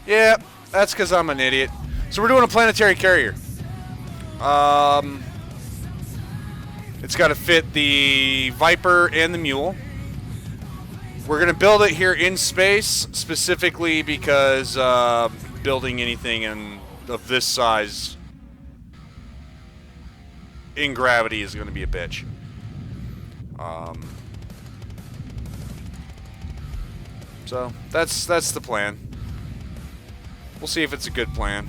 Yeah, that's because I'm an idiot. So we're doing a planetary carrier. It's got to fit the Viper and the Mule. We're going to build it here in space, specifically because building anything of this size in gravity is going to be a bitch. So that's the plan. We'll see if it's a good plan.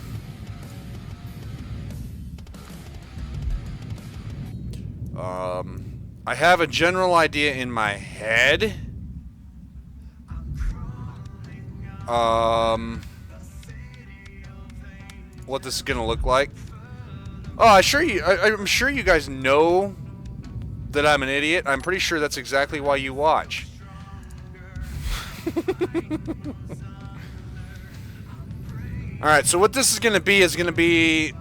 I have a general idea in my head. What this is gonna look like. Oh, I'm sure you guys know that I'm an idiot. I'm pretty sure that's exactly why you watch. Alright, so what this is gonna be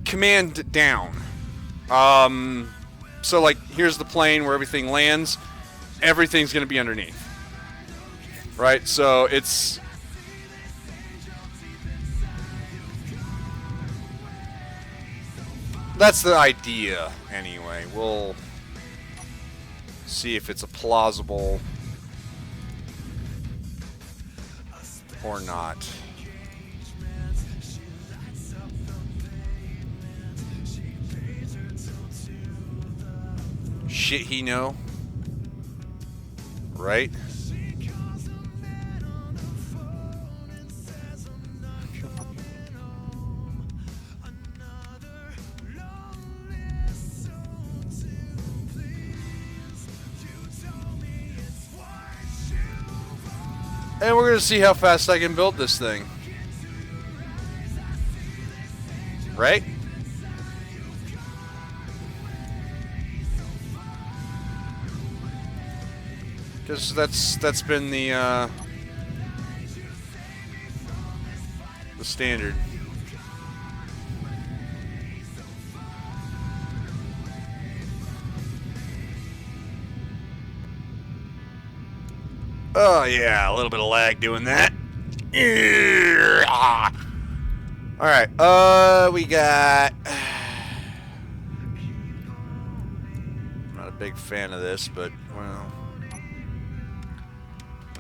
command down. So like here's the plane where everything lands. Everything's gonna be underneath. Right? So that's the idea anyway. We'll see if it's a plausible or not. Shit he know. Right? And we're going to see how fast I can build this thing. Right? Because that's been the standard. Oh yeah, a little bit of lag doing that. Alright, we got... I'm not a big fan of this, but, well...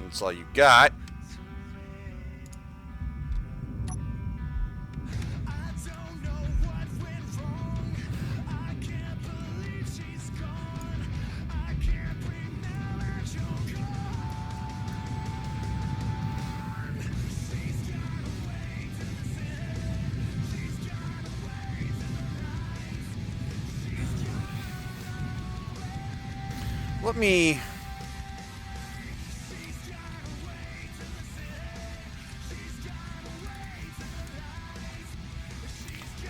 That's all you got. Let me...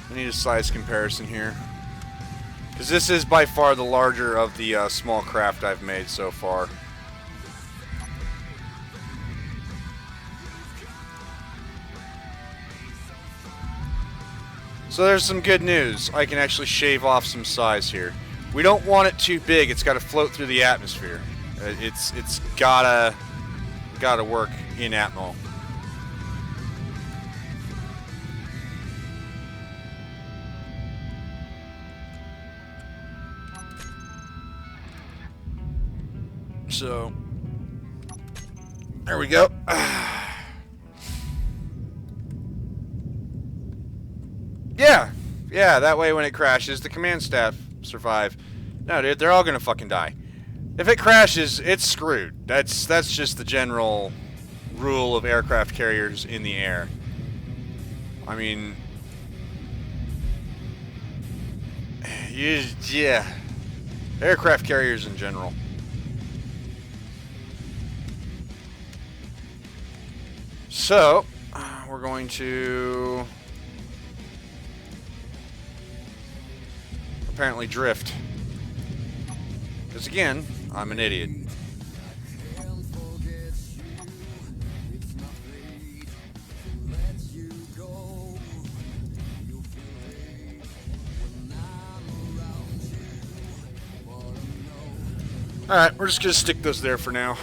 I need a size comparison here. Because this is by far the larger of the small craft I've made so far. So there's some good news. I can actually shave off some size here. We don't want it too big. It's got to float through the atmosphere. It's gotta work in Atmo. So there we go. Yeah, that way when it crashes, the command staff survive. No, dude, they're all gonna fucking die. If it crashes, it's screwed. That's just the general rule of aircraft carriers in the air. I mean, yeah, aircraft carriers in general. So, we're going to apparently drift. Because again, I'm an idiot. Alright, we're just going to stick those there for now.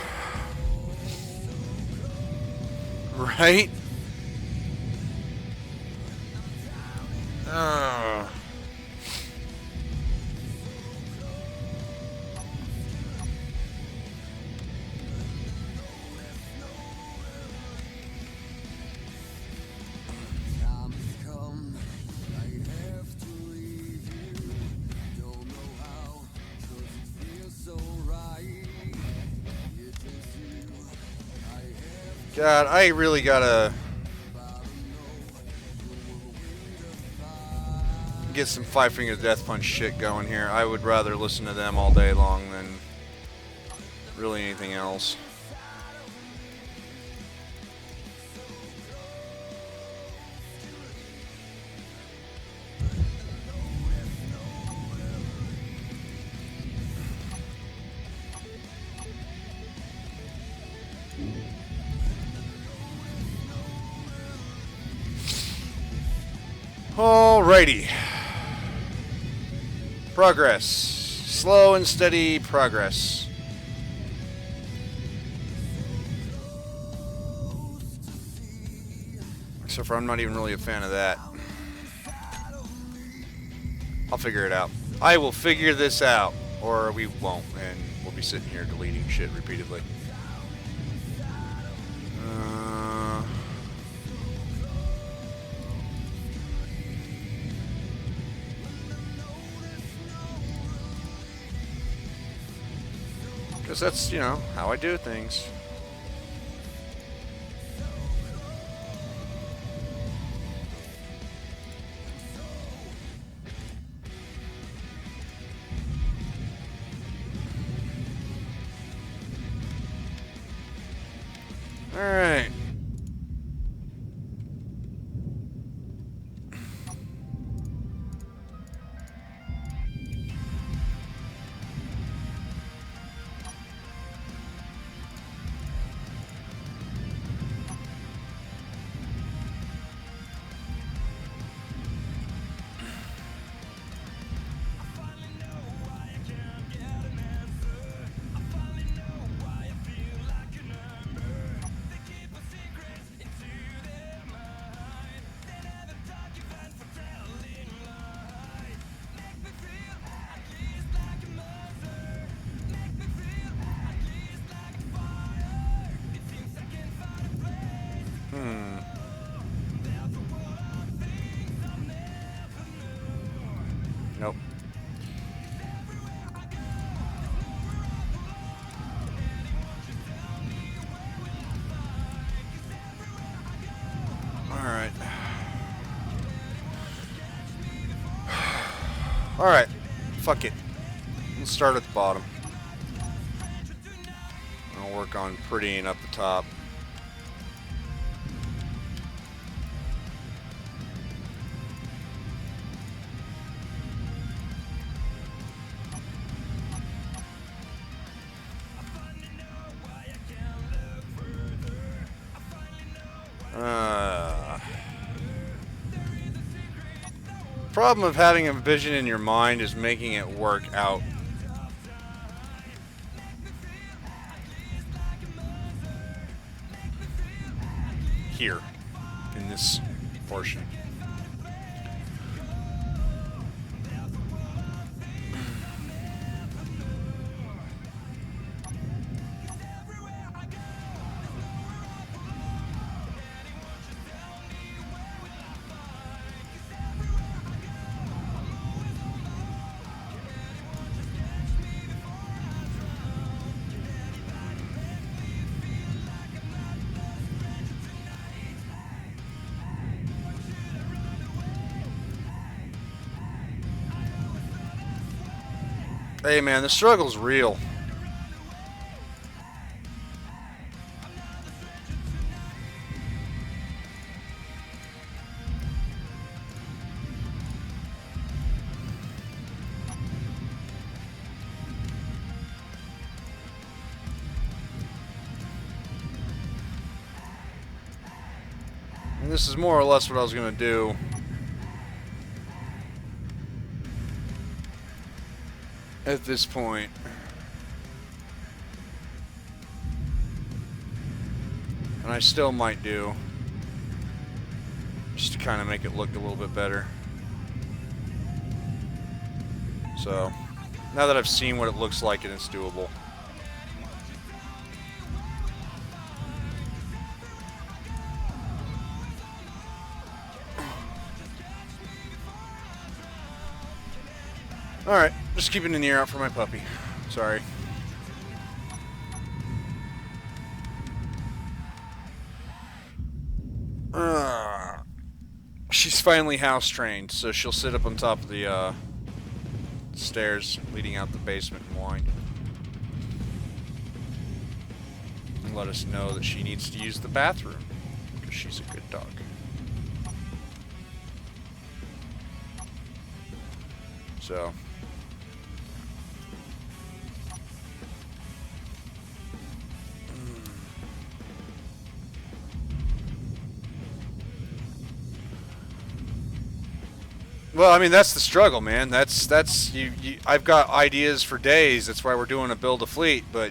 Right? Oh. God, I really gotta get some Five Finger Death Punch shit going here. I would rather listen to them all day long than really anything else. Alrighty. Progress. Slow and steady progress. So far, I'm not even really a fan of that. I'll figure it out. I will figure this out. Or we won't, and we'll be sitting here deleting shit repeatedly. Because that's, you know, how I do things. Alright. Nope. Alright. Alright. Fuck it. Let's start at the bottom. I'll work on prettying up the top. Problem of having a vision in your mind is making it work out. Here, in this portion. Hey man, the struggle's real. And this is more or less what I was going to do. At this point. And I still might do. Just to kind of make it look a little bit better. So, now that I've seen what it looks like and it's doable. Alright, just keeping an ear out for my puppy. Sorry. She's finally house trained, so she'll sit up on top of the stairs leading out the basement and whine. And let us know that she needs to use the bathroom, because she's a good dog. So... Well, I mean, that's the struggle, man. That's you. I've got ideas for days. That's why we're doing a build a fleet, but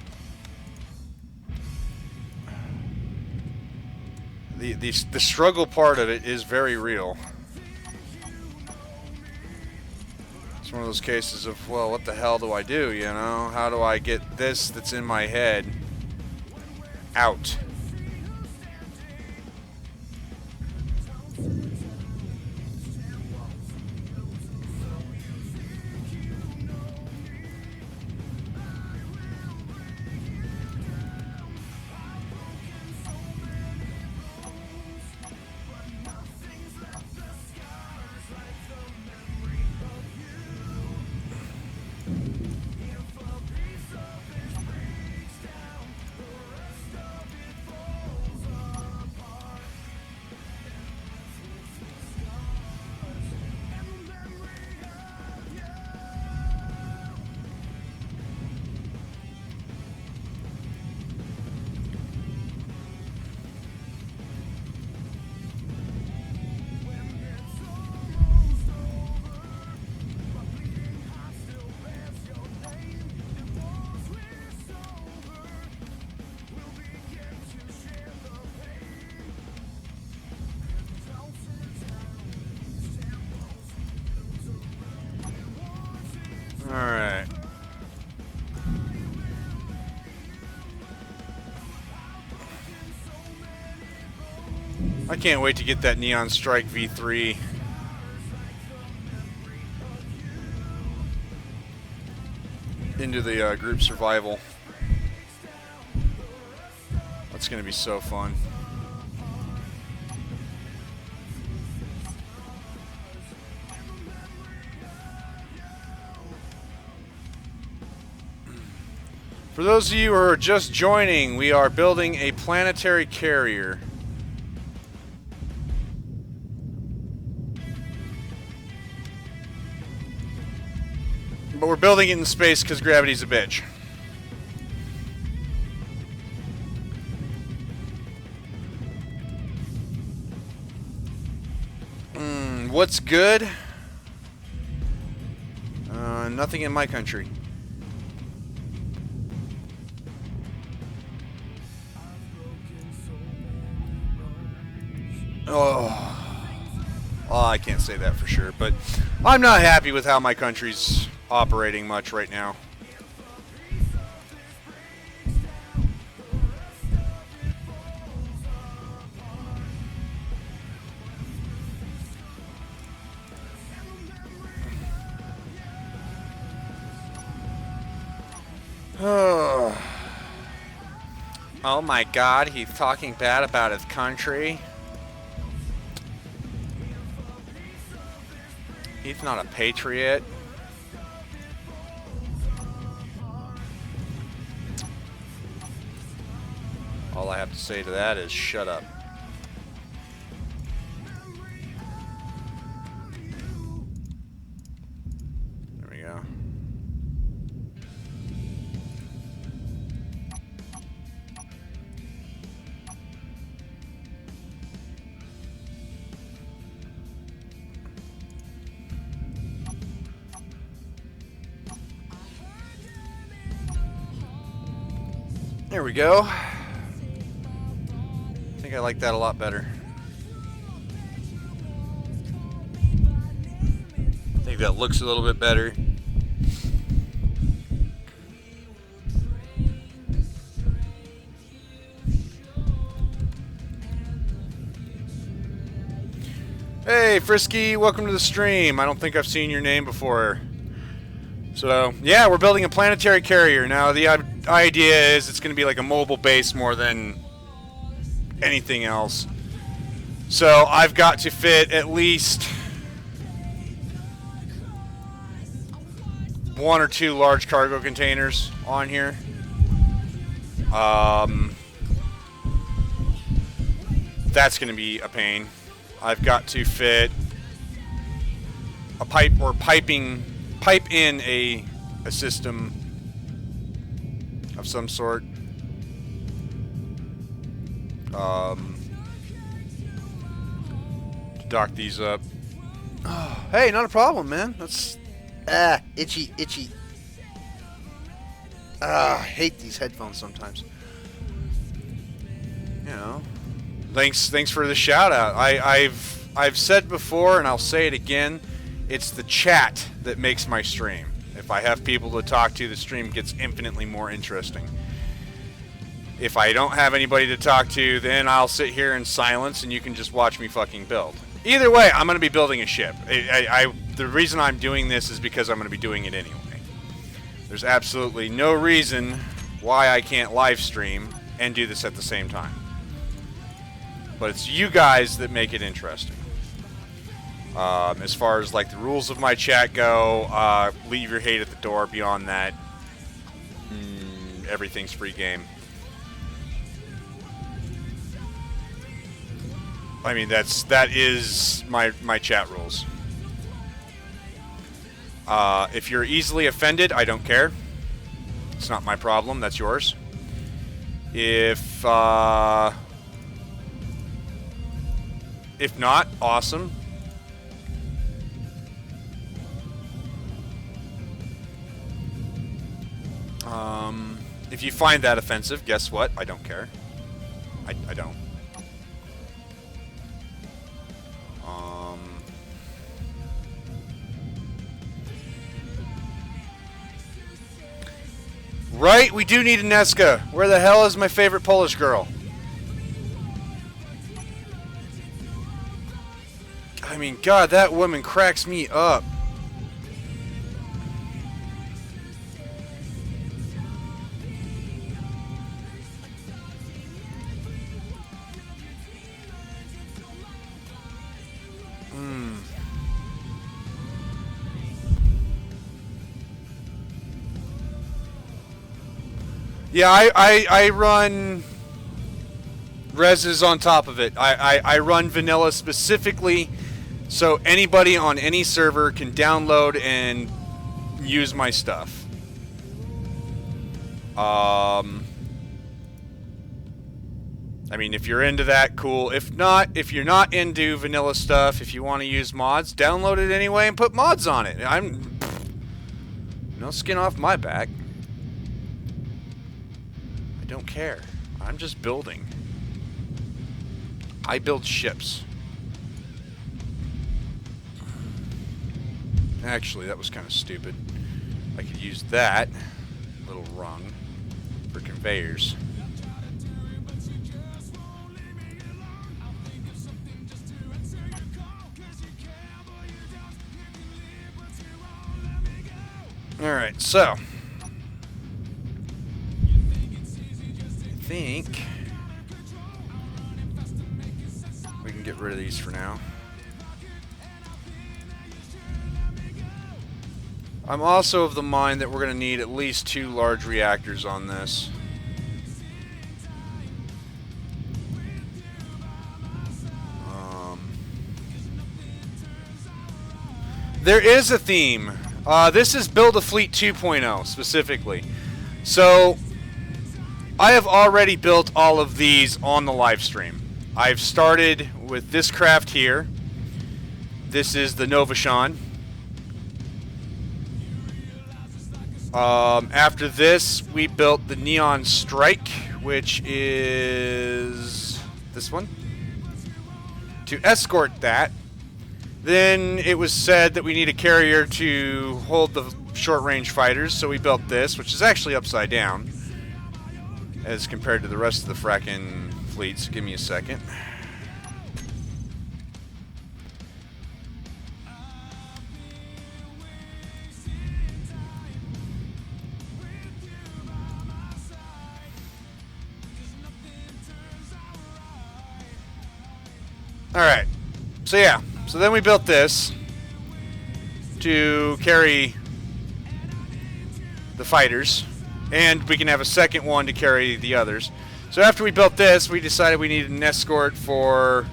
the struggle part of it is very real. It's one of those cases of, well, what the hell do I do? You know, how do I get this that's in my head out? Alright. I can't wait to get that Neon Strike V3. Into the group survival. That's going to be so fun. For those of you who are just joining, we are building a planetary carrier. But we're building it in space because gravity's a bitch. What's good? Nothing in my country. Oh, I can't say that for sure, but I'm not happy with how my country's operating much right now. Oh my God, he's talking bad about his country. He's not a patriot. All I have to say to that is shut up. There we go. There we go. think I like that a lot better. I think that looks a little bit better. Hey, Frisky, welcome to the stream. I don't think I've seen your name before. So, yeah, we're building a planetary carrier. Now, the idea is it's going to be like a mobile base more than anything else. So, I've got to fit at least 1 or 2 large cargo containers on here. That's going to be a pain. I've got to fit a pipe or pipe in a system of some sort. To dock these up. Oh, hey, not a problem, man. That's Itchy. I hate these headphones sometimes. You know. Thanks for the shout out. I've said before and I'll say it again, it's the chat that makes my stream. If I have people to talk to, the stream gets infinitely more interesting. If I don't have anybody to talk to, then I'll sit here in silence and you can just watch me fucking build. Either way, I'm going to be building a ship. The reason I'm doing this is because I'm going to be doing it anyway. There's absolutely no reason why I can't live stream and do this at the same time. But it's you guys that make it interesting. As far as like the rules of my chat go, leave your hate at the door. Beyond that, everything's free game. I mean, that is my chat rules. If you're easily offended, I don't care. It's not my problem. That's yours. If not, awesome. If you find that offensive, guess what? I don't care. I don't. Right, we do need a Nesca. Where the hell is my favorite Polish girl? I mean, God, that woman cracks me up. Yeah, I run reses on top of it. I run vanilla specifically so anybody on any server can download and use my stuff. I mean, if you're into that, cool. If not, if you're not into vanilla stuff, if you want to use mods, download it anyway and put mods on it. No skin off my back. I don't care. I'm just building. I build ships. Actually, that was kind of stupid. I could use that little rung for conveyors. Alright, so I think we can get rid of these for now. I'm also of the mind that we're going to need at least 2 large reactors on this. There is a theme. This is Build a Fleet 2.0 specifically. So I have already built all of these on the live stream. I've started with this craft here. This is the Novashan. After this, we built the Neon Strike, which is this one, to escort that. Then it was said that we need a carrier to hold the short-range fighters, so we built this, which is actually upside down as compared to the rest of the frackin' fleet. So give me a second. Alright, so yeah, so then we built this to carry the fighters, and we can have a second one to carry the others. So after we built this, we decided we needed an escort for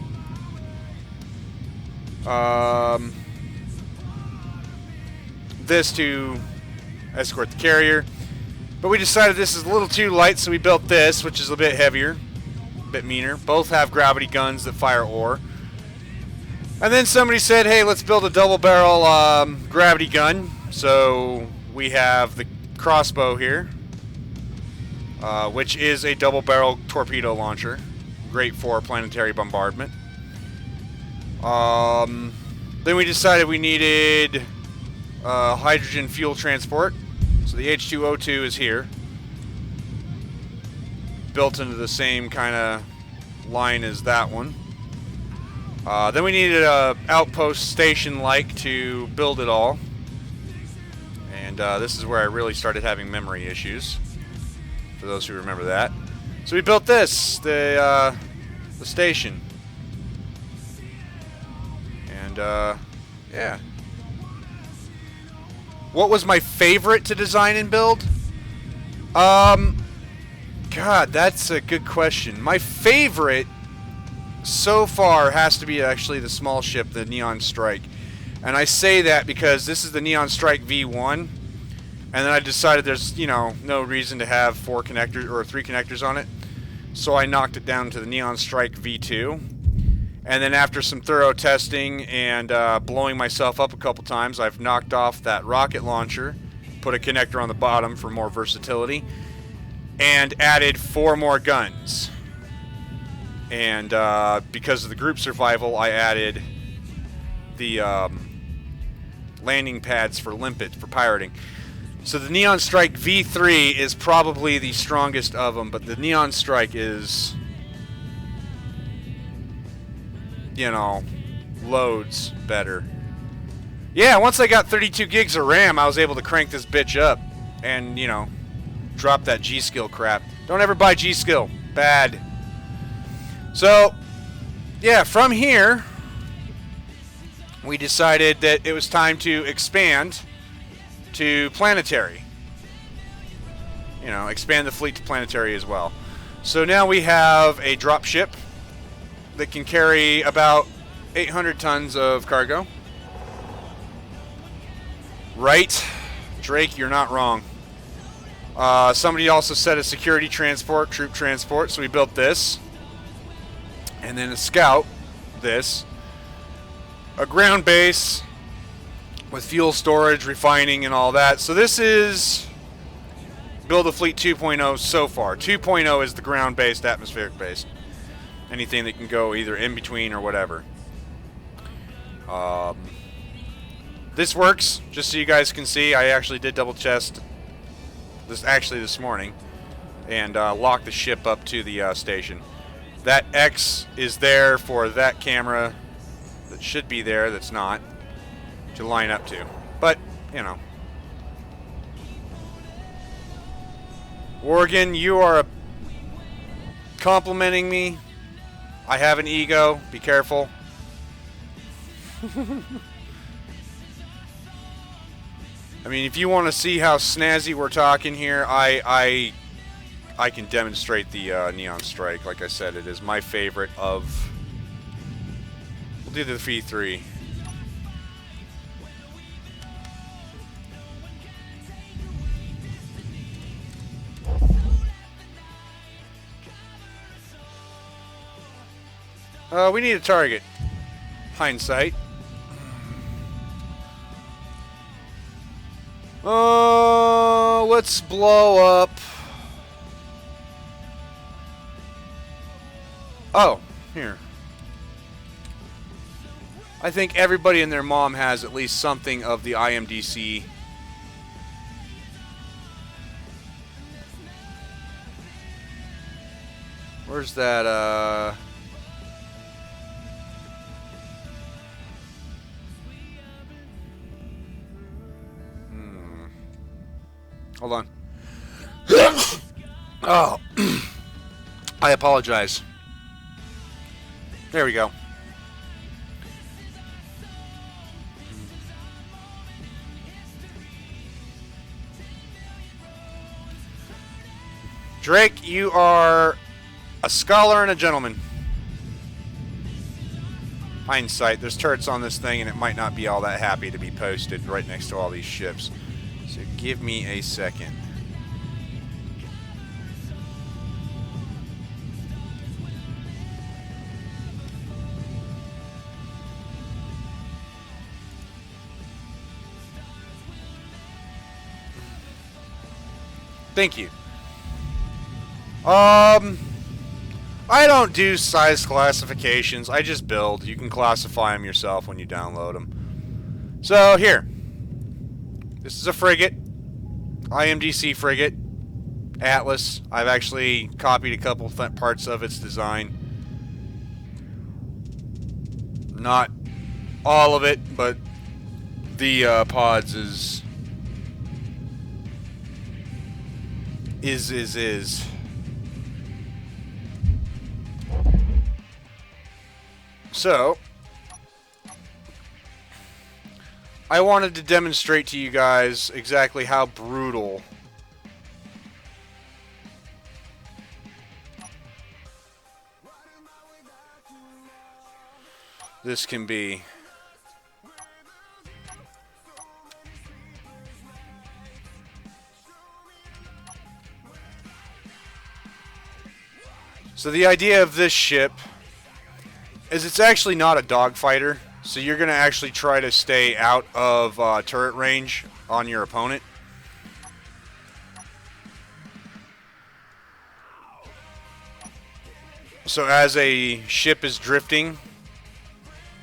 this to escort the carrier. But we decided this is a little too light, so we built this, which is a bit heavier, a bit meaner. Both have gravity guns that fire ore. And then somebody said, hey, let's build a double barrel gravity gun. So we have the crossbow here, which is a double barrel torpedo launcher. Great for planetary bombardment. Then we decided we needed hydrogen fuel transport. So the H2O2 is here. Built into the same kind of line as that one. Then we needed a outpost station-like to build it all. And this is where I really started having memory issues, for those who remember that. So we built this, the station. And yeah. What was my favorite to design and build? God, that's a good question. My favorite so far has to be actually the small ship, the Neon Strike. And I say that because this is the Neon Strike V1, and then I decided there's, you know, no reason to have 4 connectors or 3 connectors on it. So I knocked it down to the Neon Strike V2. And then after some thorough testing and blowing myself up a couple times, I've knocked off that rocket launcher, put a connector on the bottom for more versatility, and added 4 more guns. And because of the group survival, I added the landing pads for limpet, for pirating. So the Neon Strike V3 is probably the strongest of them, but the Neon Strike is, you know, loads better. Yeah, once I got 32 gigs of RAM, I was able to crank this bitch up and, you know, drop that G-Skill crap. Don't ever buy G-Skill. Bad. So, yeah, from here, we decided that it was time to expand to planetary. You know, expand the fleet to planetary as well. So now we have a drop ship that can carry about 800 tons of cargo. Right, Drake, you're not wrong. Somebody also said a security transport, troop transport, so we built this. And then a scout, this. A ground base with fuel storage, refining, and all that. So this is Build a Fleet 2.0 so far. 2.0 is the ground-based, atmospheric-based. Anything that can go either in between or whatever. This works, just so you guys can see. I actually did double chest this morning and locked the ship up to the station. That X is there for that camera that should be there, that's not, to line up to. But, you know. Worgen, you are complimenting me. I have an ego. Be careful. I mean, if you want to see how snazzy we're talking here, I can demonstrate the Neon Strike. Like I said, it is my favorite of... We'll do the V3. We need a target. Hindsight. Let's blow up. Oh, Here. I think everybody and their mom has at least something of the IMDC. Where's that, Hold on. Oh. I apologize. There we go. Drake, you are a scholar and a gentleman. Hindsight, there's turrets on this thing and it might not be all that happy to be posted right next to all these ships. So give me a second. Thank you. I don't do size classifications. I just build. You can classify them yourself when you download them. So here. This is a frigate. IMDC frigate. Atlas. I've actually copied a couple parts of its design. Not all of it, but the pods is. So, I wanted to demonstrate to you guys exactly how brutal this can be. So the idea of this ship is it's actually not a dogfighter, so you're going to actually try to stay out of turret range on your opponent. So as a ship is drifting,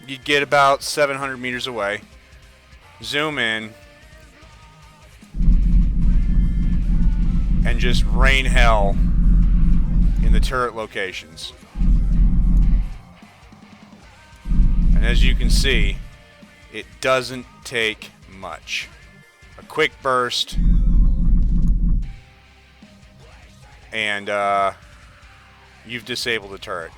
you'd get about 700 meters away, zoom in, and just rain hell in the turret locations. And as you can see, it doesn't take much. A quick burst, and you've disabled the turret.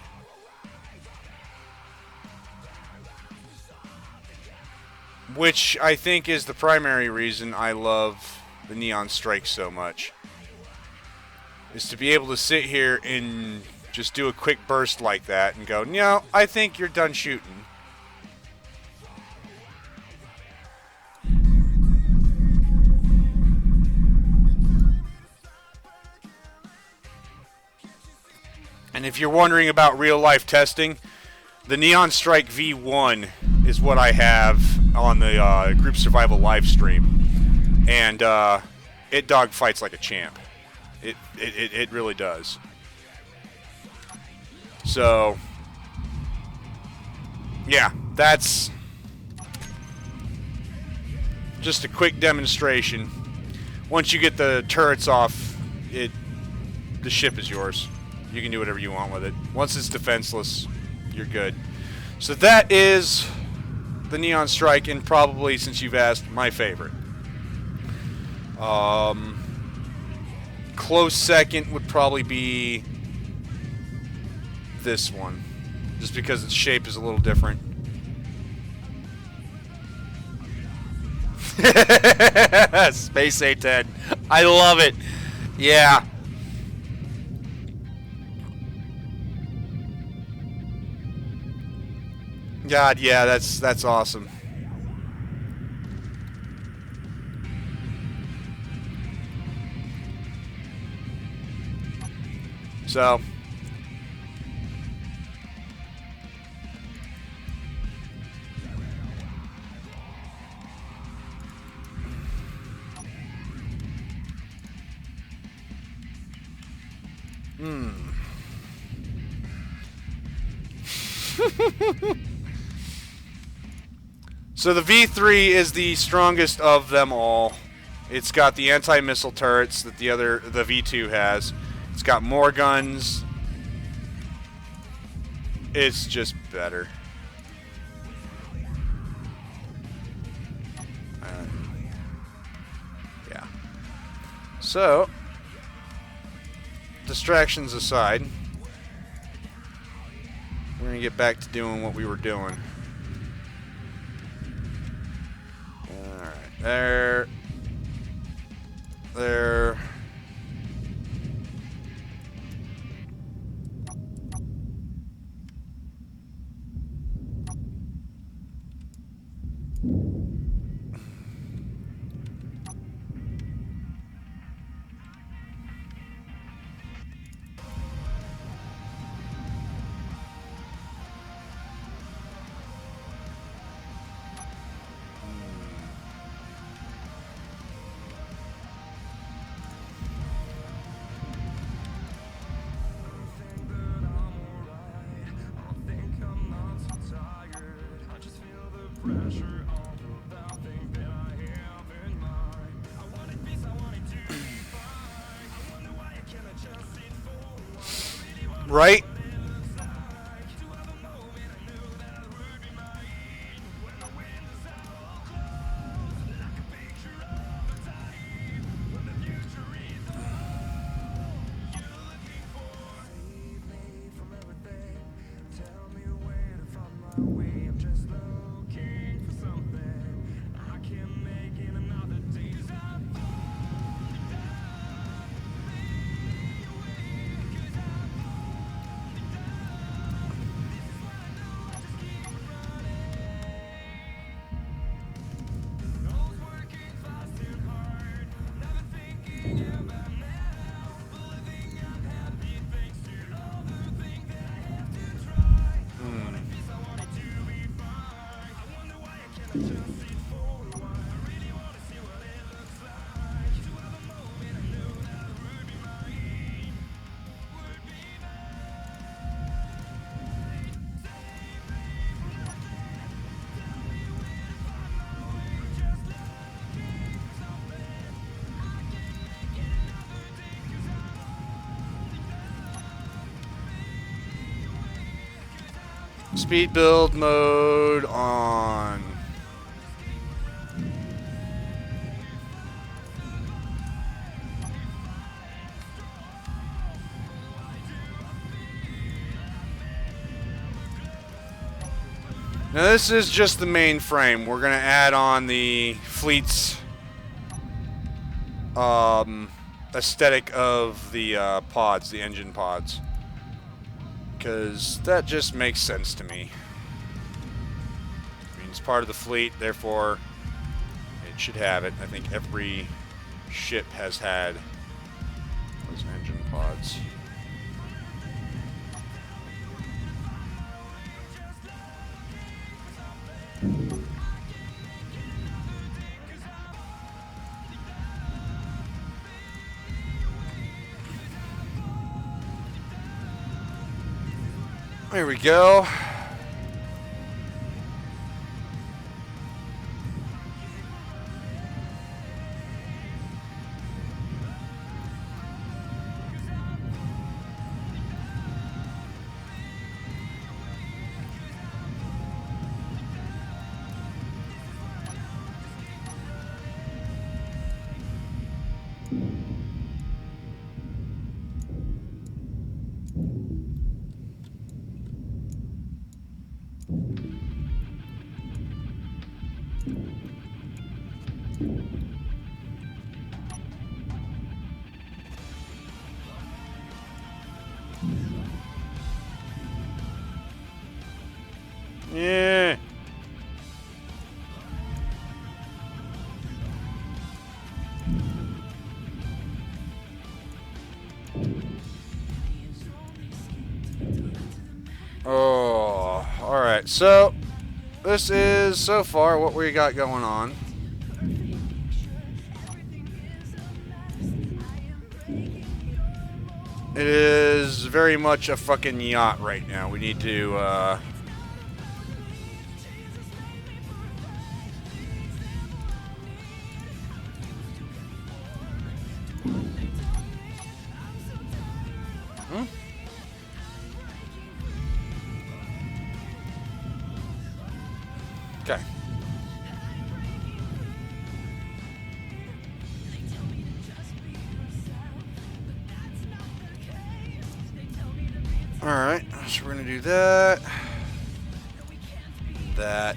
Which I think is the primary reason I love the Neon Strike so much. Is to be able to sit here and just do a quick burst like that and go, no, I think you're done shooting. And if you're wondering about real-life testing, the Neon Strike V1 is what I have on the Group Survival live stream. And it dogfights like a champ. It really does. So, yeah, that's just a quick demonstration. Once you get the turrets off, the ship is yours. You can do whatever you want with it. Once it's defenseless, you're good. So that is the Neon Strike, and probably, since you've asked, my favorite. Close second would probably be this one, just because its shape is a little different. Space A10. I love it. Yeah. God, yeah, that's awesome. So, So the V3 is the strongest of them all. It's got the anti-missile turrets that the V2 has. It's got more guns. It's just better. Yeah. So, distractions aside, we're gonna get back to doing what we were doing. Alright, there. Right? Speed build mode on. Now this is just the main frame. We're gonna add on the fleet's aesthetic of the pods, the engine pods. Because that just makes sense to me. I mean, it's part of the fleet, therefore it should have it. I think every ship has had those engine pods. There we go. Yeah. Oh, all right. So this is so far what we got going on. It is very much a fucking yacht right now. We need to Hmm? Okay. Alright, so we're gonna do that. That.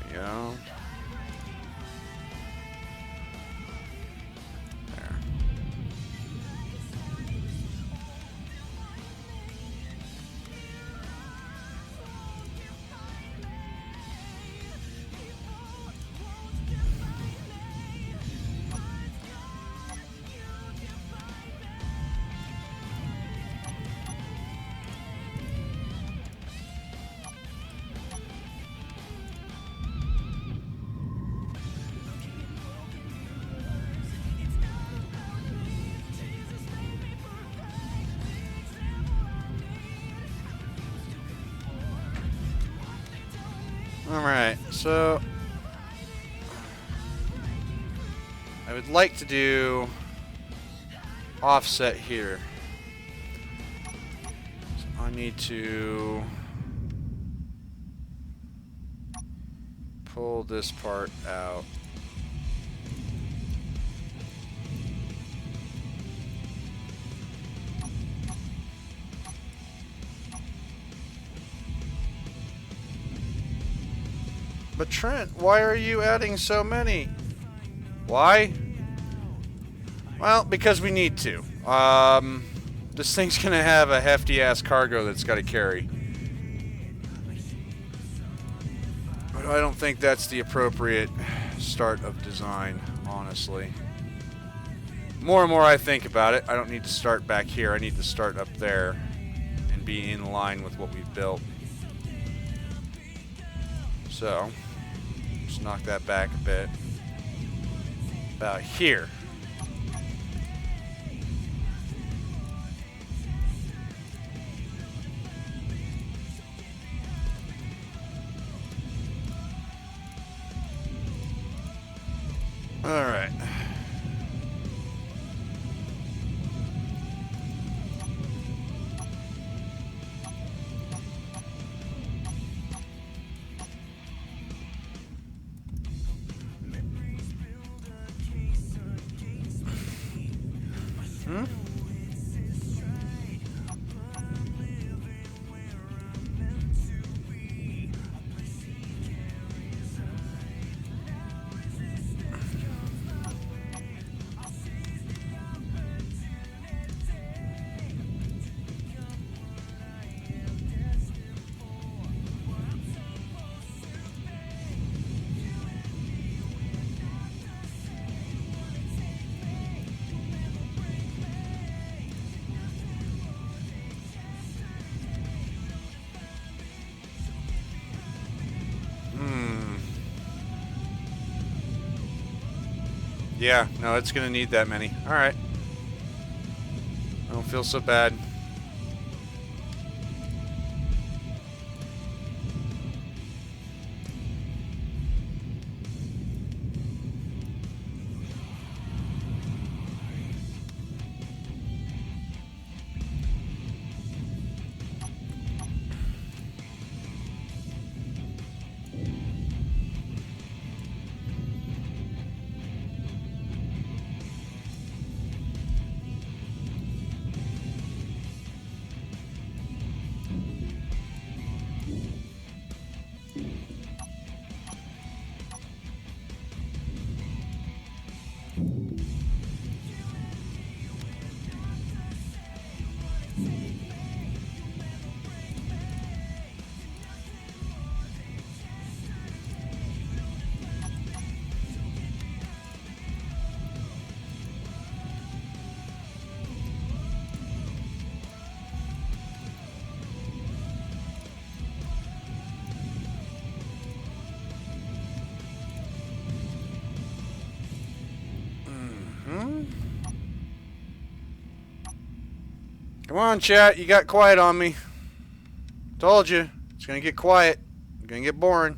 There you go. There. Alright, so I would like to do offset here. So I need to pull this part out. But Trent, why are you adding so many? Why? Well, because we need to. This thing's gonna have a hefty ass cargo that's gotta carry. But I don't think that's the appropriate start of design, honestly. More and more I think about it, I don't need to start back here. I need to start up there and be in line with what we've built. So, just knock that back a bit. About here. All right. Hmm? Yeah, no, it's gonna need that many. Alright. I don't feel so bad. Come on, chat. You got quiet on me. Told you. It's going to get quiet. It's going to get boring.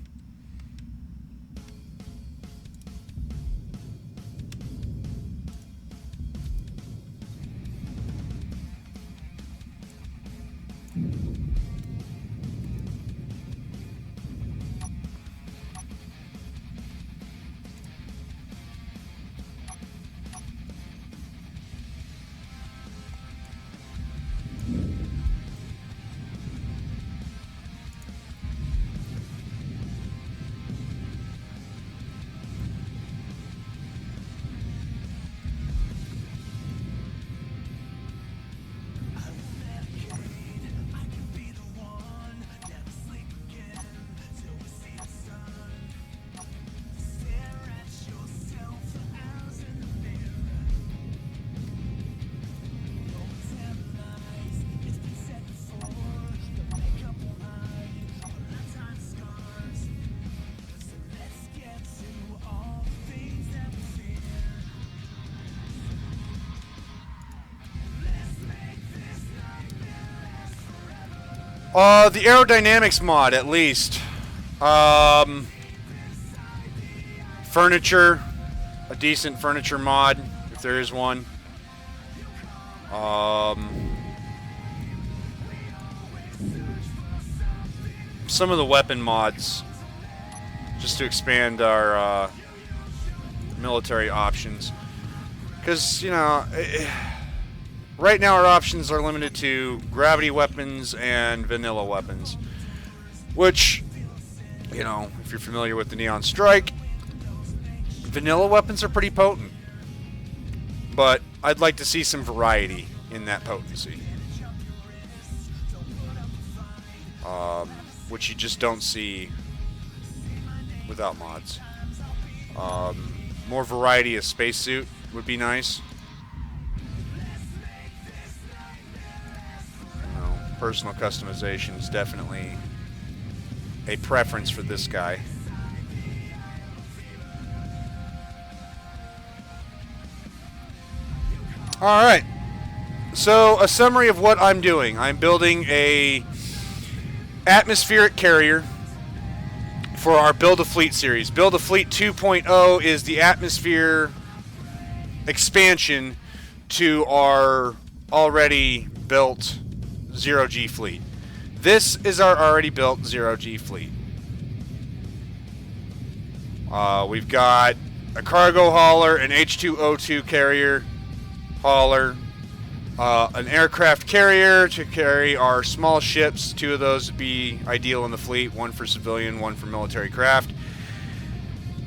The aerodynamics mod, at least. Furniture. A decent furniture mod, if there is one. Some of the weapon mods. Just to expand our military options. Because, you know... right now our options are limited to gravity weapons and vanilla weapons. Which, you know, if you're familiar with the Neon Strike, vanilla weapons are pretty potent. But I'd like to see some variety in that potency. Which you just don't see without mods. More variety of spacesuit would be nice. Personal customization is definitely a preference for this guy. Alright, so a summary of what I'm doing. I'm building a atmospheric carrier for our Build a Fleet series. Build a Fleet 2.0 is the atmosphere expansion to our already built Zero-G fleet. This is our already built Zero-G fleet. We've got a cargo hauler, an H2O2 carrier hauler, an aircraft carrier to carry our small ships. 2 of those would be ideal in the fleet, 1 for civilian, 1 for military craft.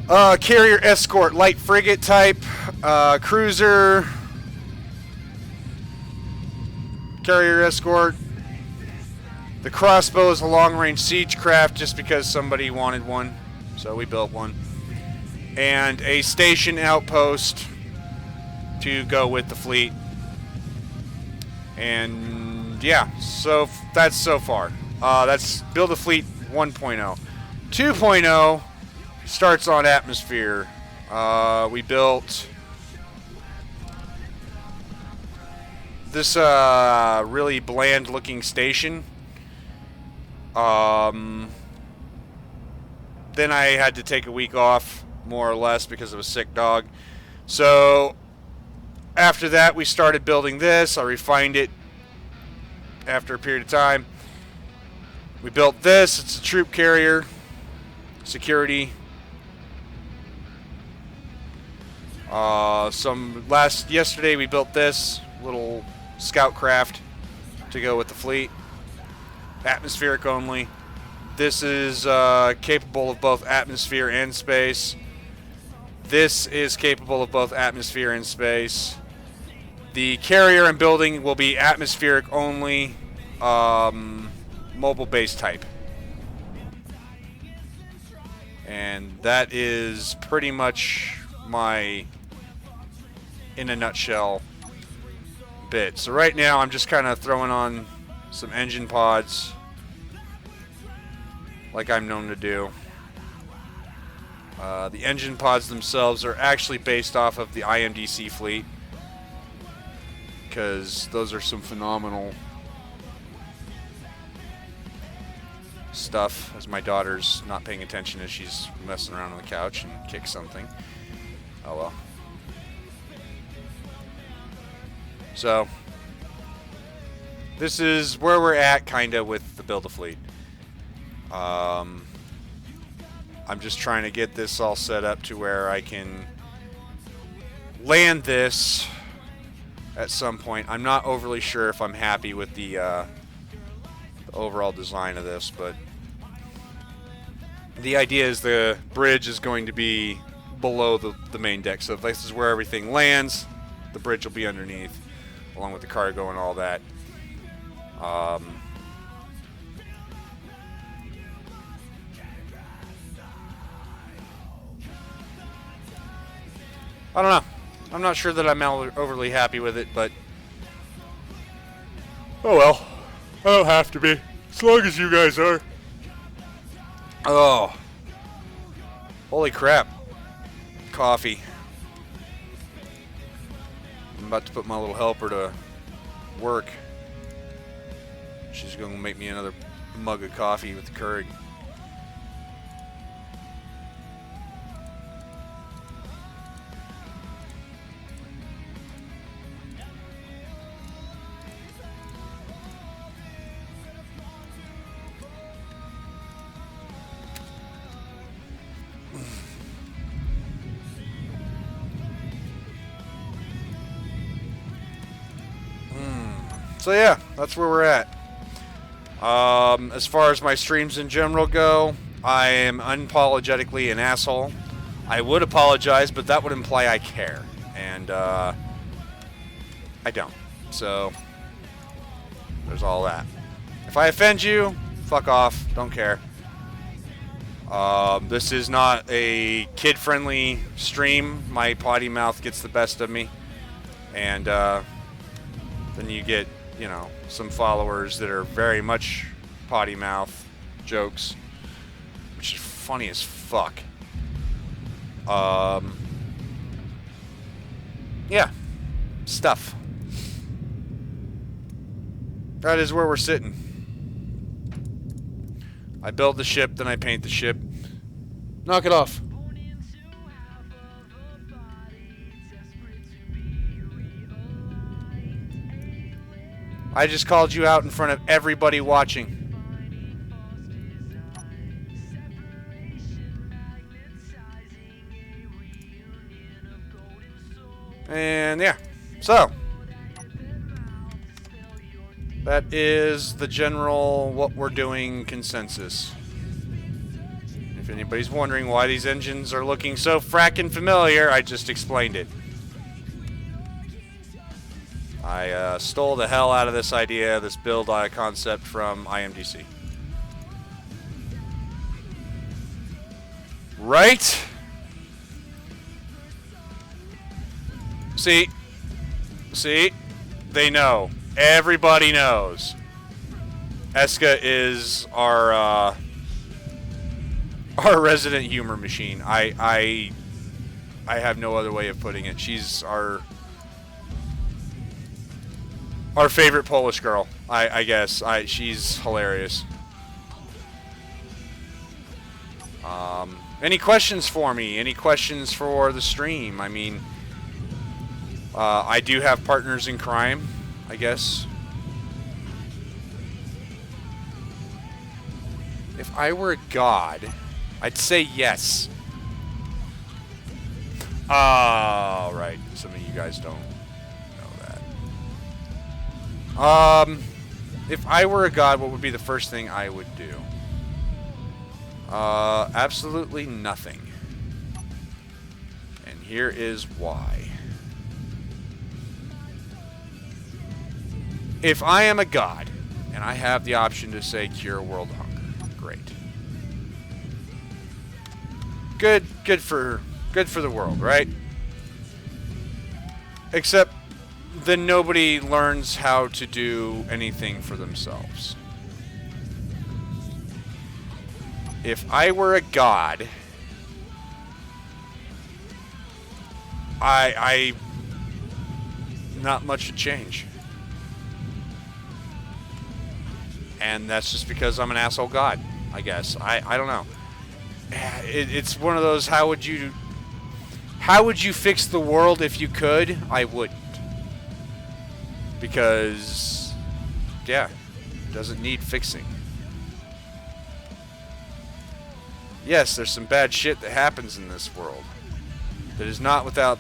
Carrier escort, light frigate type, cruiser, carrier escort. The crossbow is a long-range siege craft just because somebody wanted one, so we built one. And a station outpost to go with the fleet. And yeah, so that's so far. That's Build a Fleet 1.0. 2.0 starts on atmosphere. We built this really bland looking station. Then I had to take a week off, more or less, because of a sick dog. So after that we started building this. I refined it after a period of time. We built this. It's a troop carrier, security. Yesterday we built this little scout craft to go with the fleet. Atmospheric only. This is capable of both atmosphere and space. This is capable of both atmosphere and space. The carrier I'm building will be atmospheric only, mobile base type. And that is pretty much my, in a nutshell, bit. So right now I'm just kind of throwing on some engine pods, like I'm known to do. The engine pods themselves are actually based off of the IMDC fleet, because those are some phenomenal stuff. As my daughter's not paying attention as she's messing around on the couch and kicks something. Oh well. So this is where we're at, kinda, with the Build-A-Fleet. I'm just trying to get this all set up to where I can land this at some point. I'm not overly sure if I'm happy with the overall design of this, but the idea is the bridge is going to be below the main deck. So if this is where everything lands, the bridge will be underneath, along with the cargo and all that. I don't know. I'm not sure that I'm overly happy with it, but oh well. I don't have to be, as long as you guys are. Oh. Holy crap. Coffee. I'm about to put my little helper to work. She's going to make me another mug of coffee with the Keurig. So yeah, that's where we're at. As far as my streams in general go, I am unapologetically an asshole. I would apologize, but that would imply I care, and I don't. So there's all that. If I offend you, fuck off. Don't care. This is not a kid-friendly stream. My potty mouth gets the best of me, and then you get, you know, some followers that are very much potty mouth jokes, which is funny as fuck. Yeah, stuff. That is where we're sitting. I build the ship, then I paint the ship. Knock it off. I just called you out in front of everybody watching. And yeah, so that is the general what we're doing consensus. If anybody's wondering why these engines are looking so frackin' familiar, I just explained it. I stole the hell out of this idea, this build concept from IMDC. Right? See? They know. Everybody knows. Eska is our resident humor machine. I have no other way of putting it. She's our favorite Polish girl, I guess. She's hilarious. Any questions for me? Any questions for the stream? I mean, I do have partners in crime, I guess. If I were a god, I'd say yes. Oh, right. Some of you guys don't know that. If I were a god, what would be the first thing I would do? Absolutely nothing. And here is why. If I am a god, and I have the option to say cure world hunger, great. Good for the world, right? Except then nobody learns how to do anything for themselves. If I were a god, not much would change. And that's just because I'm an asshole god, I guess. I don't know. It's one of those, how would you fix the world if you could? I wouldn't. Because, yeah, it doesn't need fixing. Yes, there's some bad shit that happens in this world that is not without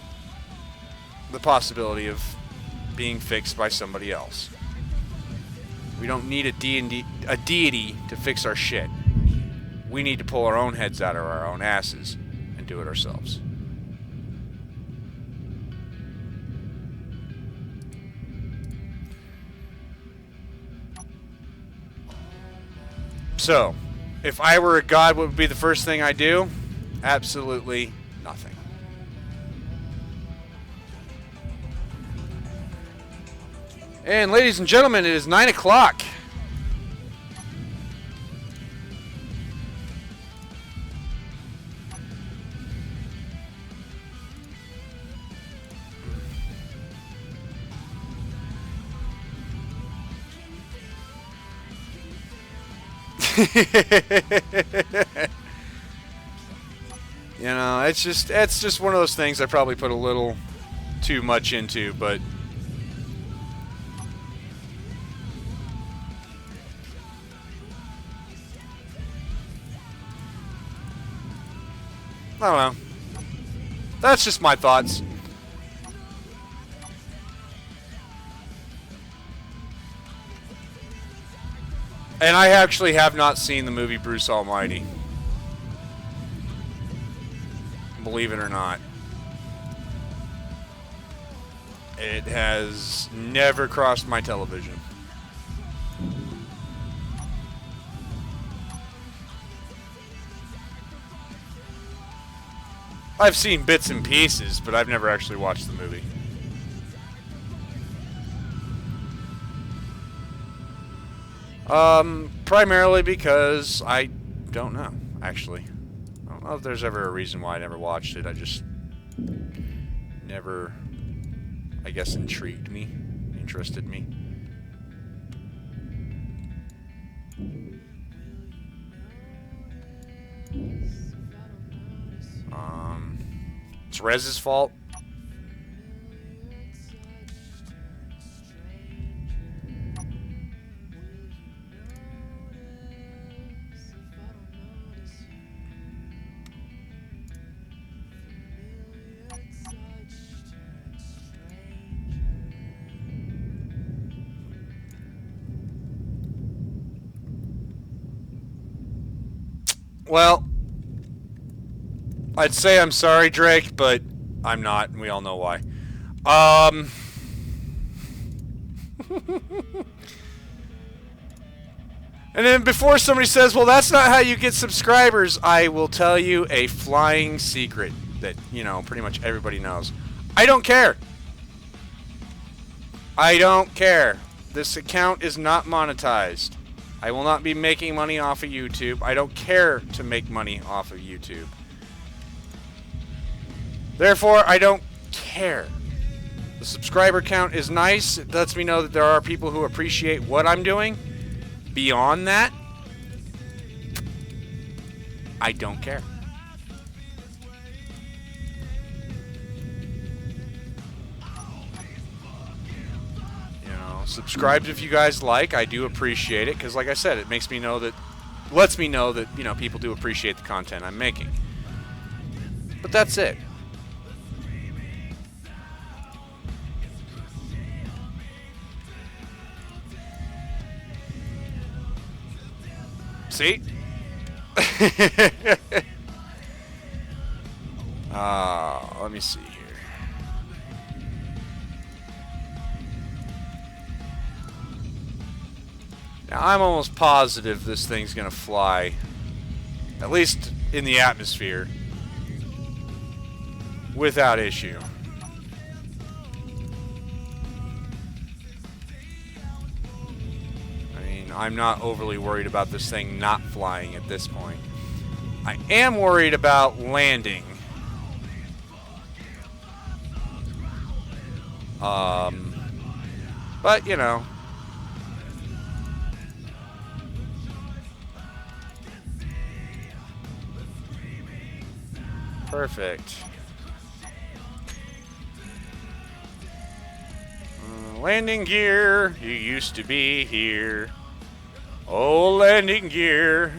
the possibility of being fixed by somebody else. We don't need a deity to fix our shit. We need to pull our own heads out of our own asses and do it ourselves. So, if I were a god, what would be the first thing I do? Absolutely nothing. And ladies and gentlemen, it is 9 o'clock. You know, it's just one of those things I probably put a little too much into, but I don't know. That's just my thoughts. And I actually have not seen the movie Bruce Almighty. Believe it or not. It has never crossed my television. I've seen bits and pieces, but I've never actually watched the movie. Primarily because I don't know, actually. I don't know if there's ever a reason why I never watched it. I just never, I guess, interested me. It's Rez's fault. Well, I'd say I'm sorry, Drake, but I'm not, and we all know why. And then before somebody says, well, that's not how you get subscribers, I will tell you a flying secret that, you know, pretty much everybody knows. I don't care. I don't care. This account is not monetized. I will not be making money off of YouTube. I don't care to make money off of YouTube. Therefore, I don't care. The subscriber count is nice. It lets me know that there are people who appreciate what I'm doing. Beyond that, I don't care. Subscribe if you guys like. I do appreciate it, because like I said, it makes me know that, lets me know that, you know, people do appreciate the content I'm making. But that's it. See? Let me see here. Now, I'm almost positive this thing's gonna fly, at least in the atmosphere, without issue. I mean, I'm not overly worried about this thing not flying at this point. I am worried about landing. But, you know. Perfect. Landing gear, you used to be here. Oh, landing gear.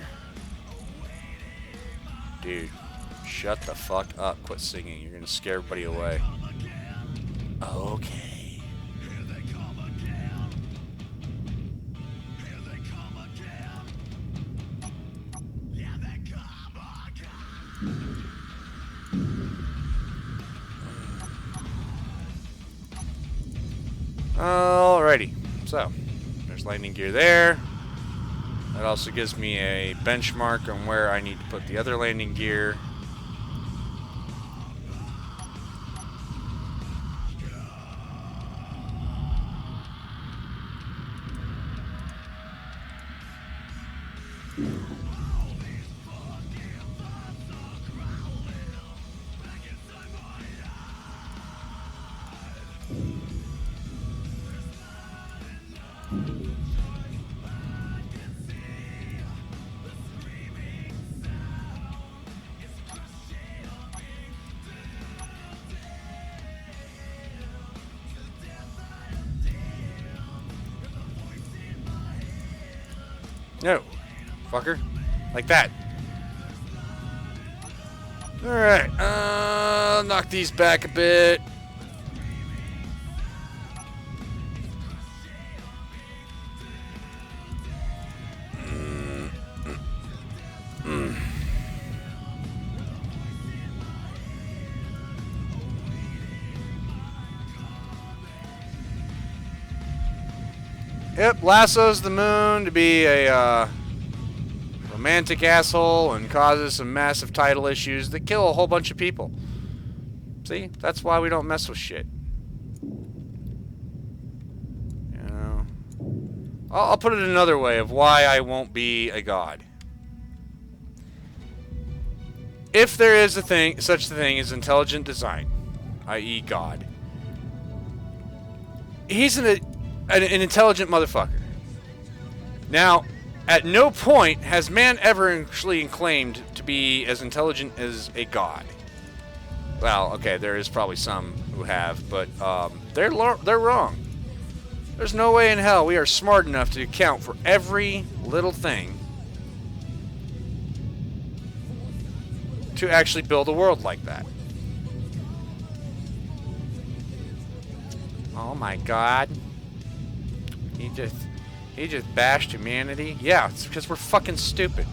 Dude, shut the fuck up. Quit singing. You're gonna scare everybody away. Okay. Alrighty, so there's landing gear there. That also gives me a benchmark on where I need to put the other landing gear. No, fucker. Like that. Alright, knock these back a bit. Yep, lassos the moon to be a romantic asshole and causes some massive tidal issues that kill a whole bunch of people. See? That's why we don't mess with shit. You know? I'll put it another way of why I won't be a god. If there is such a thing as intelligent design, i.e. God, he's an intelligent motherfucker. Now, at no point has man ever actually claimed to be as intelligent as a god. Well, okay, there is probably some who have, but they're wrong. There's no way in hell we are smart enough to account for every little thing to actually build a world like that. Oh my god. He just bashed humanity? Yeah, it's because we're fucking stupid.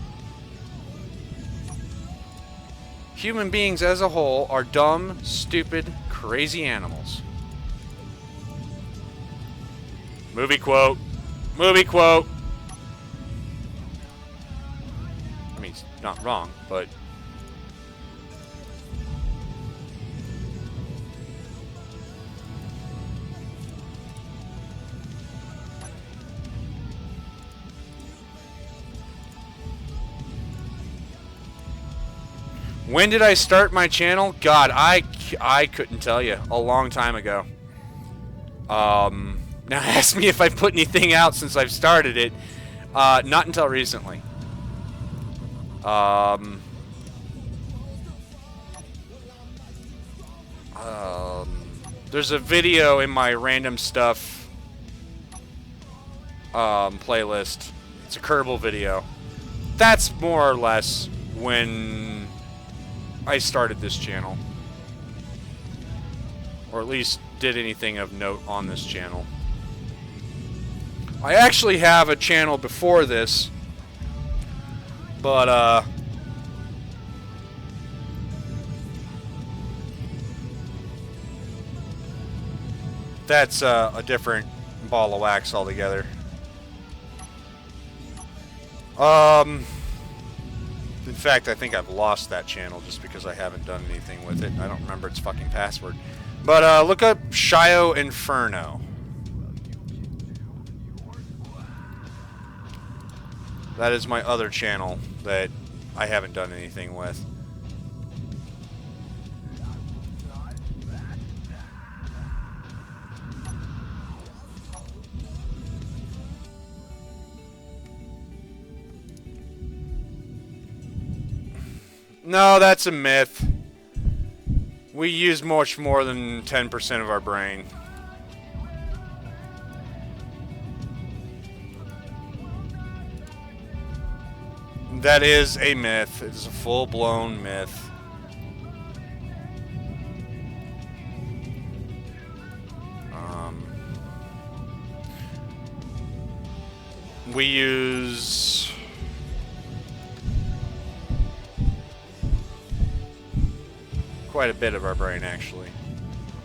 Human beings as a whole are dumb, stupid, crazy animals. Movie quote. Movie quote. I mean, it's not wrong, but... When did I start my channel? God, I couldn't tell you. A long time ago. Now ask me if I've put anything out since I've started it. Not until recently. There's a video in my random stuff playlist. It's a Kerbal video. That's more or less when I started this channel. Or at least did anything of note on this channel. I actually have a channel before this, but that's a different ball of wax altogether. In fact, I think I've lost that channel just because I haven't done anything with it. I don't remember its fucking password. But look up Shio Inferno. That is my other channel that I haven't done anything with. No, that's a myth. We use much more than 10% of our brain. That is a myth. It is a full-blown myth. We use... quite a bit of our brain, actually.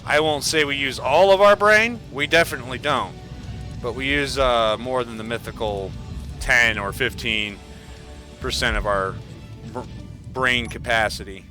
I won't say we use all of our brain. We definitely don't. But we use more than the mythical 10 or 15% of our brain capacity.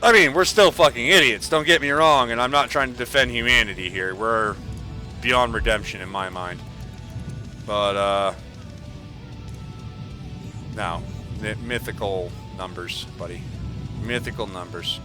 I mean, we're still fucking idiots, don't get me wrong, and I'm not trying to defend humanity here. We're beyond redemption in my mind. But, no. Mythical numbers, buddy. Mythical numbers.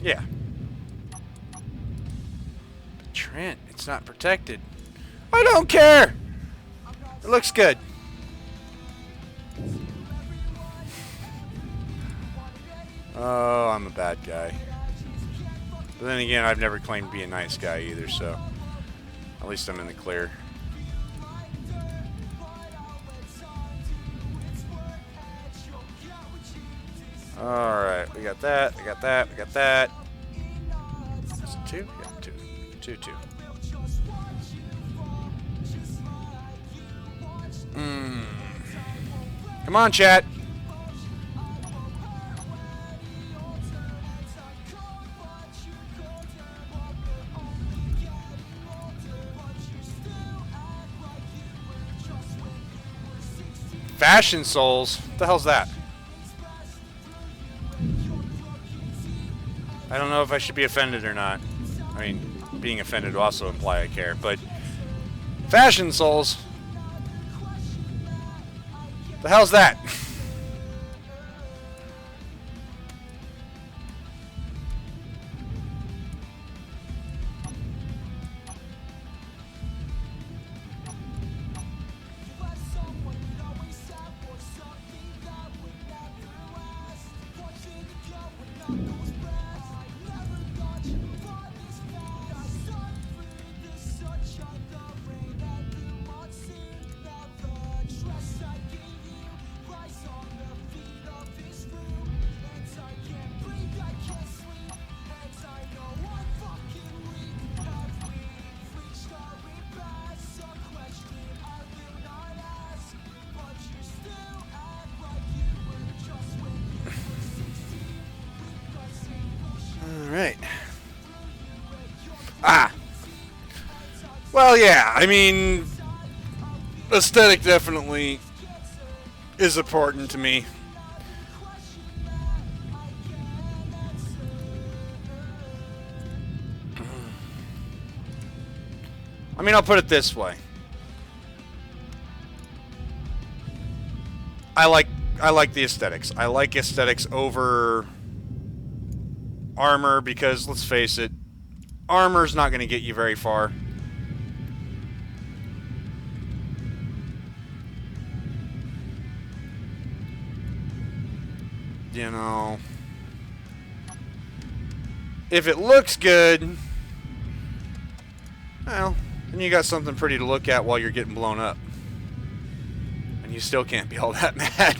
Yeah. But Trent, it's not protected. I don't care! It looks good. Oh, I'm a bad guy. But then again, I've never claimed to be a nice guy either, so at least I'm in the clear. Alright, we got that, we got that, we got that. Is it two? Yeah, two. Two. Come on, chat. Fashion Souls? What the hell's that? I don't know if I should be offended or not. I mean, being offended will also imply I care, but... Fashion Souls? The hell's that? Alright. Well, yeah, I mean, aesthetic definitely is important to me. I mean, I'll put it this way. I like the aesthetics. I like aesthetics over armor because, let's face it, armor's not going to get you very far. you know, if it looks good, well, then you got something pretty to look at while you're getting blown up. And you still can't be all that mad.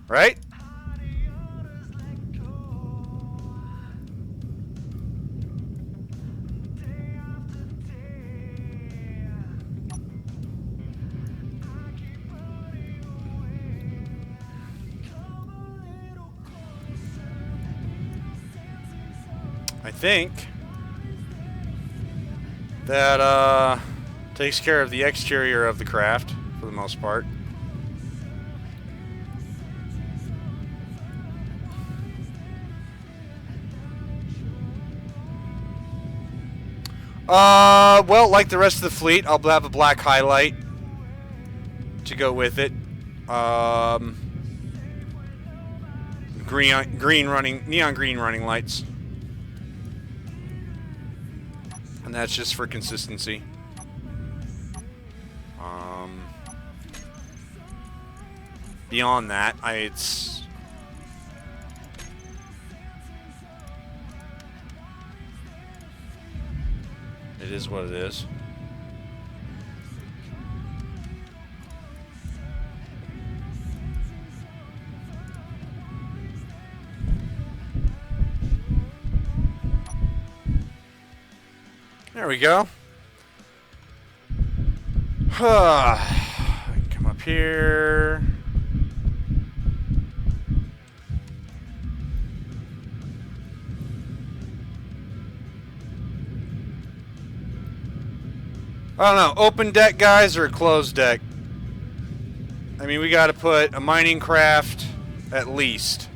Right? I think that takes care of the exterior of the craft for the most part. Well, like the rest of the fleet, I'll have a black highlight to go with it. Neon green running lights. And that's just for consistency. Beyond that, it is what it is. There we go. Come up here. I don't know, open deck guys or a closed deck? I mean, we got to put a mining craft at least.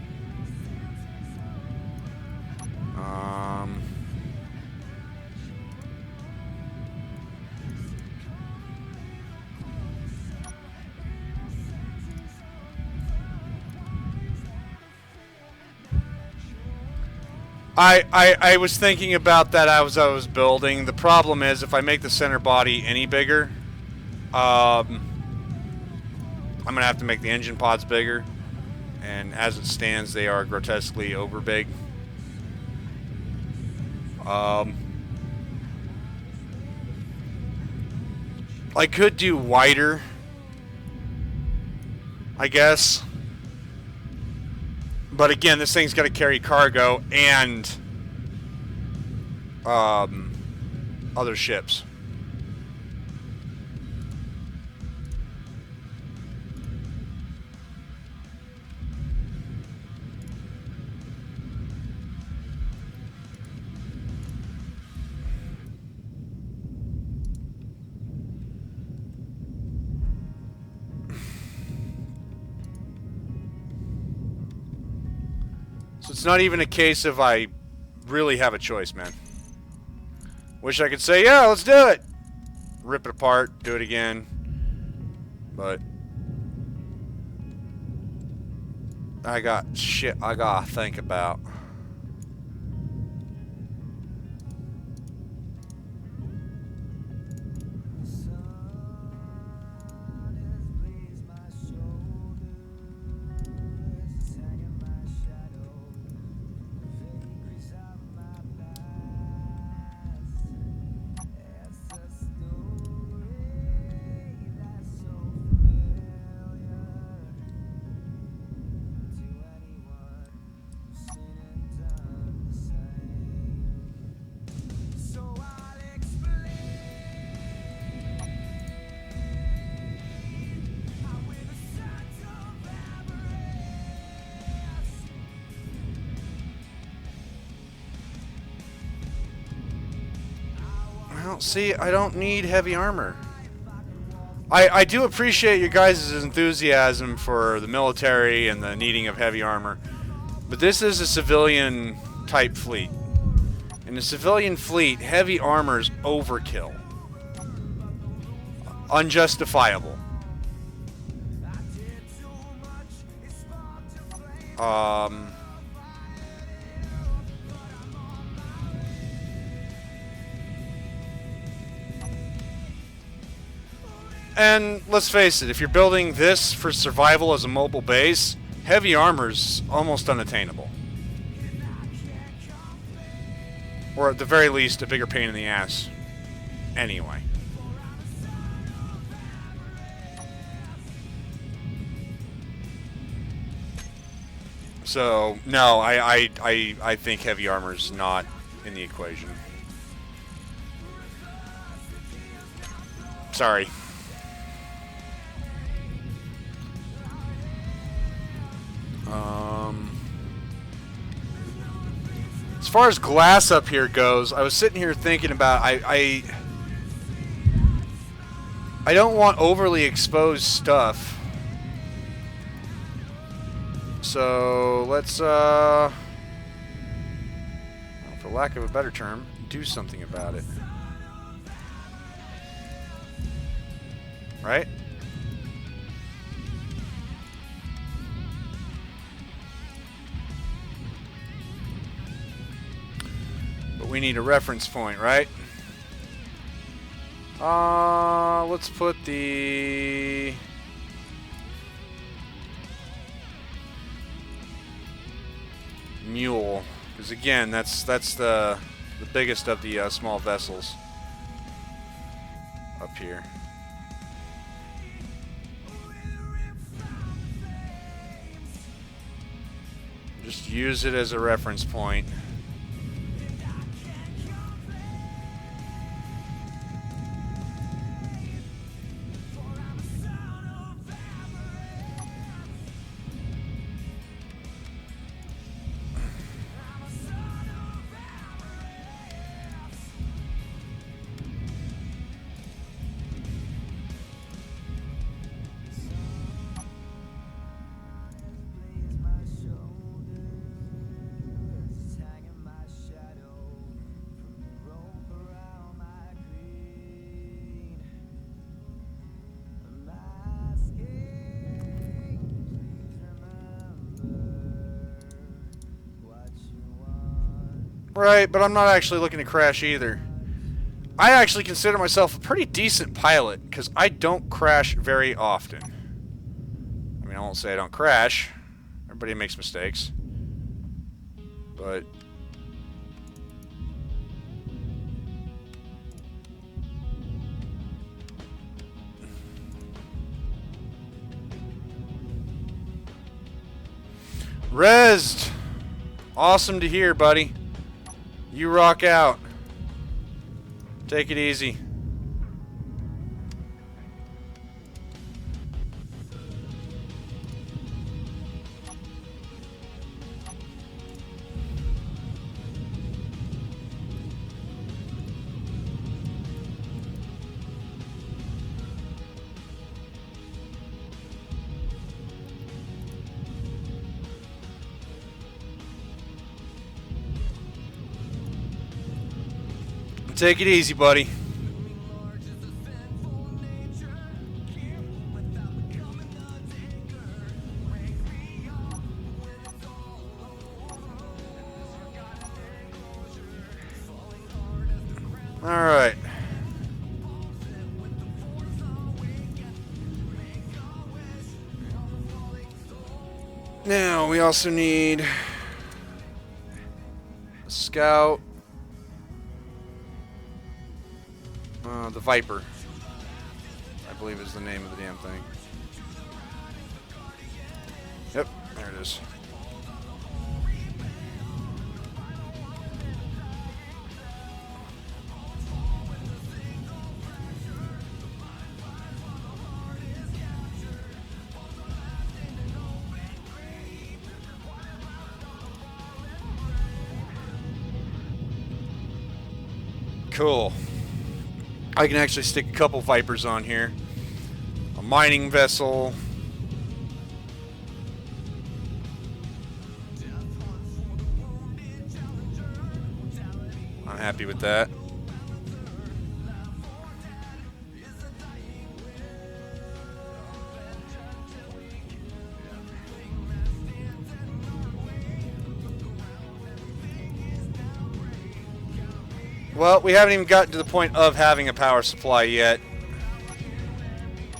I was thinking about that as I was building. The problem is if I make the center body any bigger, I'm going to have to make the engine pods bigger. And as it stands, they are grotesquely over big. I could do wider, I guess. But again, this thing's got to carry cargo and other ships. So it's not even a case of I really have a choice, man. Wish I could say, yeah, let's do it. Rip it apart, do it again. But I got shit I gotta think about. Well, see, I don't need heavy armor. I do appreciate your guys' enthusiasm for the military and the needing of heavy armor, but this is a civilian type fleet. In a civilian fleet, heavy armor is overkill. Unjustifiable. And let's face it, if you're building this for survival as a mobile base, heavy armor's almost unattainable. Or at the very least, a bigger pain in the ass. Anyway. So, no, I think heavy armor's not in the equation. Sorry. As far as glass up here goes, I was sitting here thinking about I don't want overly exposed stuff. So let's for lack of a better term, do something about it. Right? But we need a reference point, right? Let's put the mule, because again, that's the biggest of the small vessels up here. Just use it as a reference point. Right, but I'm not actually looking to crash either. I actually consider myself a pretty decent pilot, because I don't crash very often. I mean, I won't say I don't crash. Everybody makes mistakes. But Rezzed! Awesome to hear, buddy. You rock out. Take it easy. Take it easy, buddy. All right. Now we also need a scout. The Viper, I believe, is the name of the damn thing. Yep, there it is. Cool. I can actually stick a couple Vipers on here. A mining vessel. I'm happy with that. Well, we haven't even gotten to the point of having a power supply yet.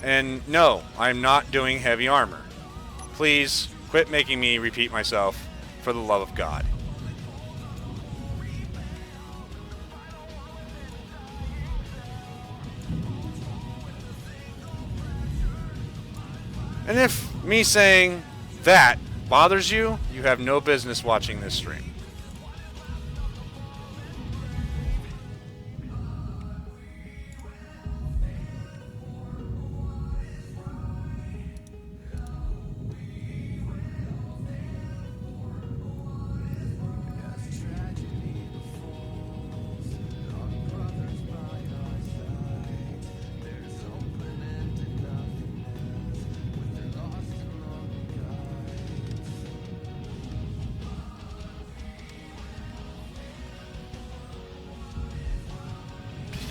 And no, I'm not doing heavy armor. Please quit making me repeat myself, for the love of God. And if me saying that bothers you, you have no business watching this stream.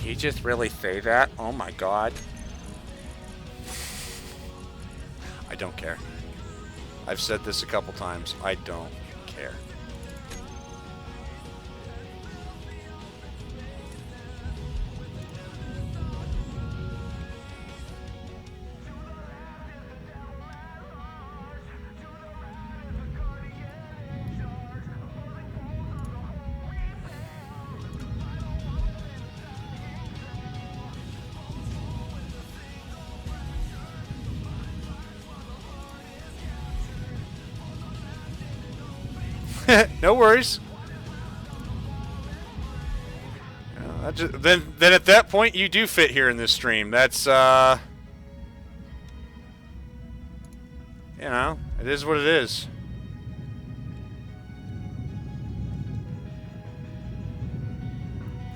Did he just really say that? Oh my God. I don't care. I've said this a couple times. I don't care. No worries. Then at that point you do fit here in this stream. That's you know, it is what it is.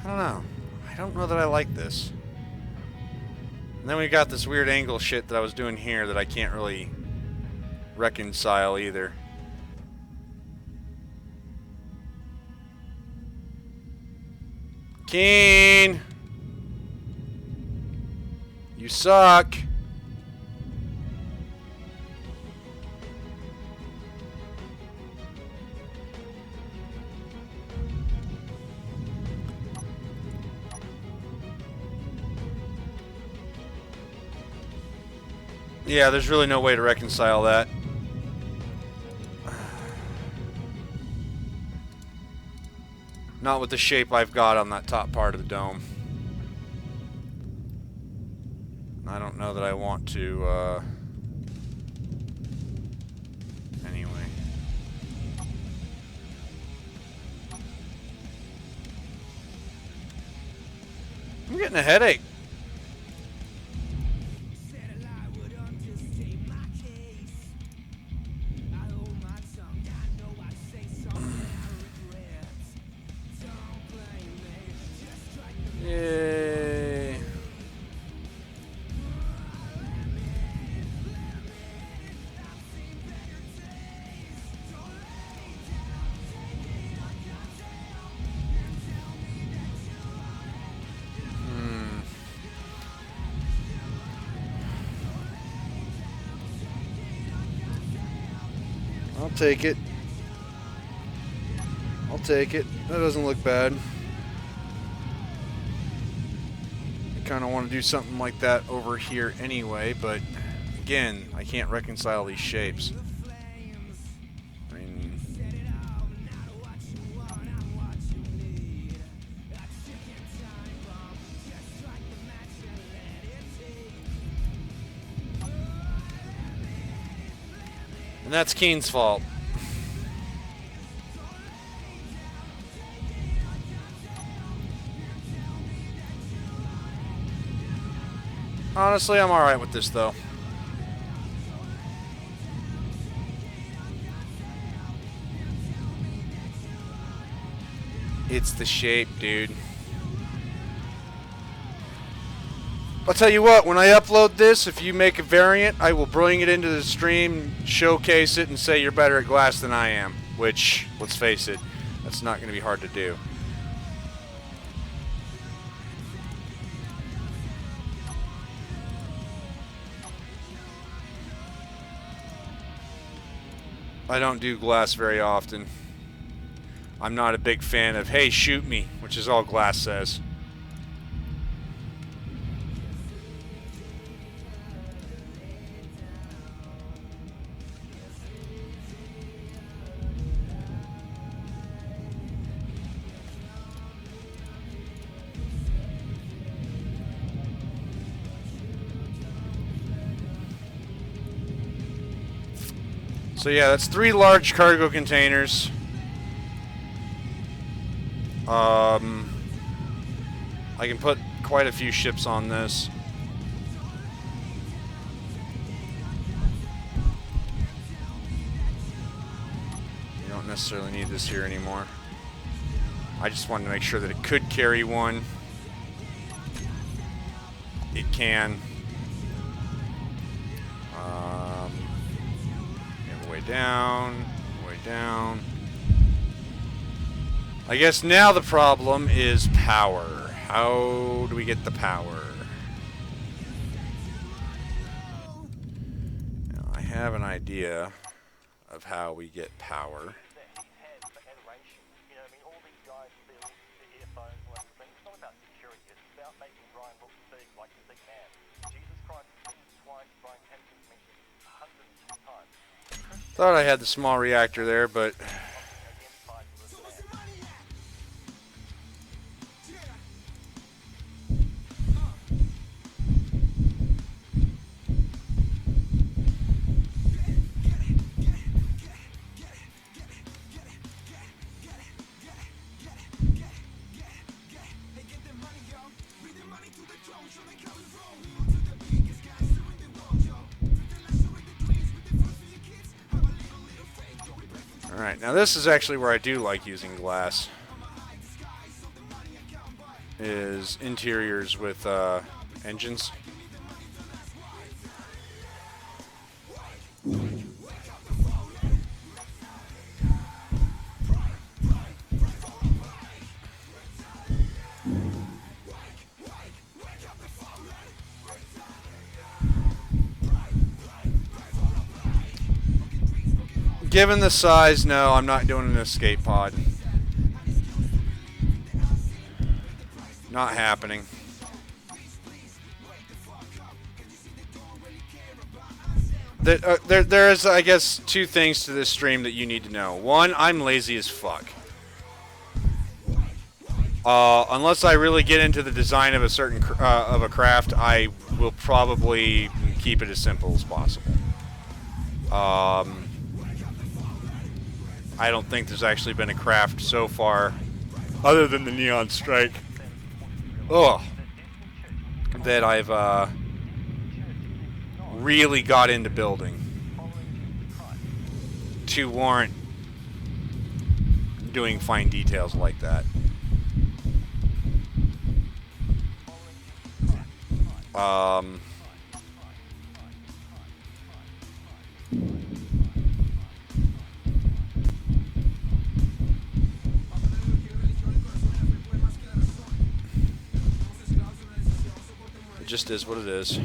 I don't know. I don't know that I like this. And then we got this weird angle shit that I was doing here that I can't really reconcile either. Keen! You suck! Yeah, there's really no way to reconcile that. Not with the shape I've got on that top part of the dome. I don't know that I want to, anyway. I'm getting a headache. Yay. I'll take it. I'll take it. That doesn't look bad. Kind of want to do something like that over here anyway, but again, I can't reconcile these shapes. I mean, and that's Keen's fault. Honestly, I'm alright with this, though. It's the shape, dude. I'll tell you what, when I upload this, if you make a variant, I will bring it into the stream, showcase it, and say you're better at glass than I am. Which, let's face it, that's not going to be hard to do. I don't do glass very often. I'm not a big fan of, hey, shoot me, which is all glass says. So yeah, that's 3 large cargo containers. I can put quite a few ships on this. You don't necessarily need this here anymore. I just wanted to make sure that it could carry one. It can. Way down, way down. I guess now the problem is power. How do we get the power? Now, I have an idea of how we get power. Thought I had the small reactor there, but alright, now this is actually where I do like using glass. Is interiors with engines. Given the size, no, I'm not doing an escape pod. Not happening. There's, I guess, 2 things to this stream that you need to know. One, I'm lazy as fuck. Unless I really get into the design of a certain of a craft, I will probably keep it as simple as possible. I don't think there's actually been a craft so far, other than the Neon Strike, that I've really got into building to warrant doing fine details like that. It just is what it is.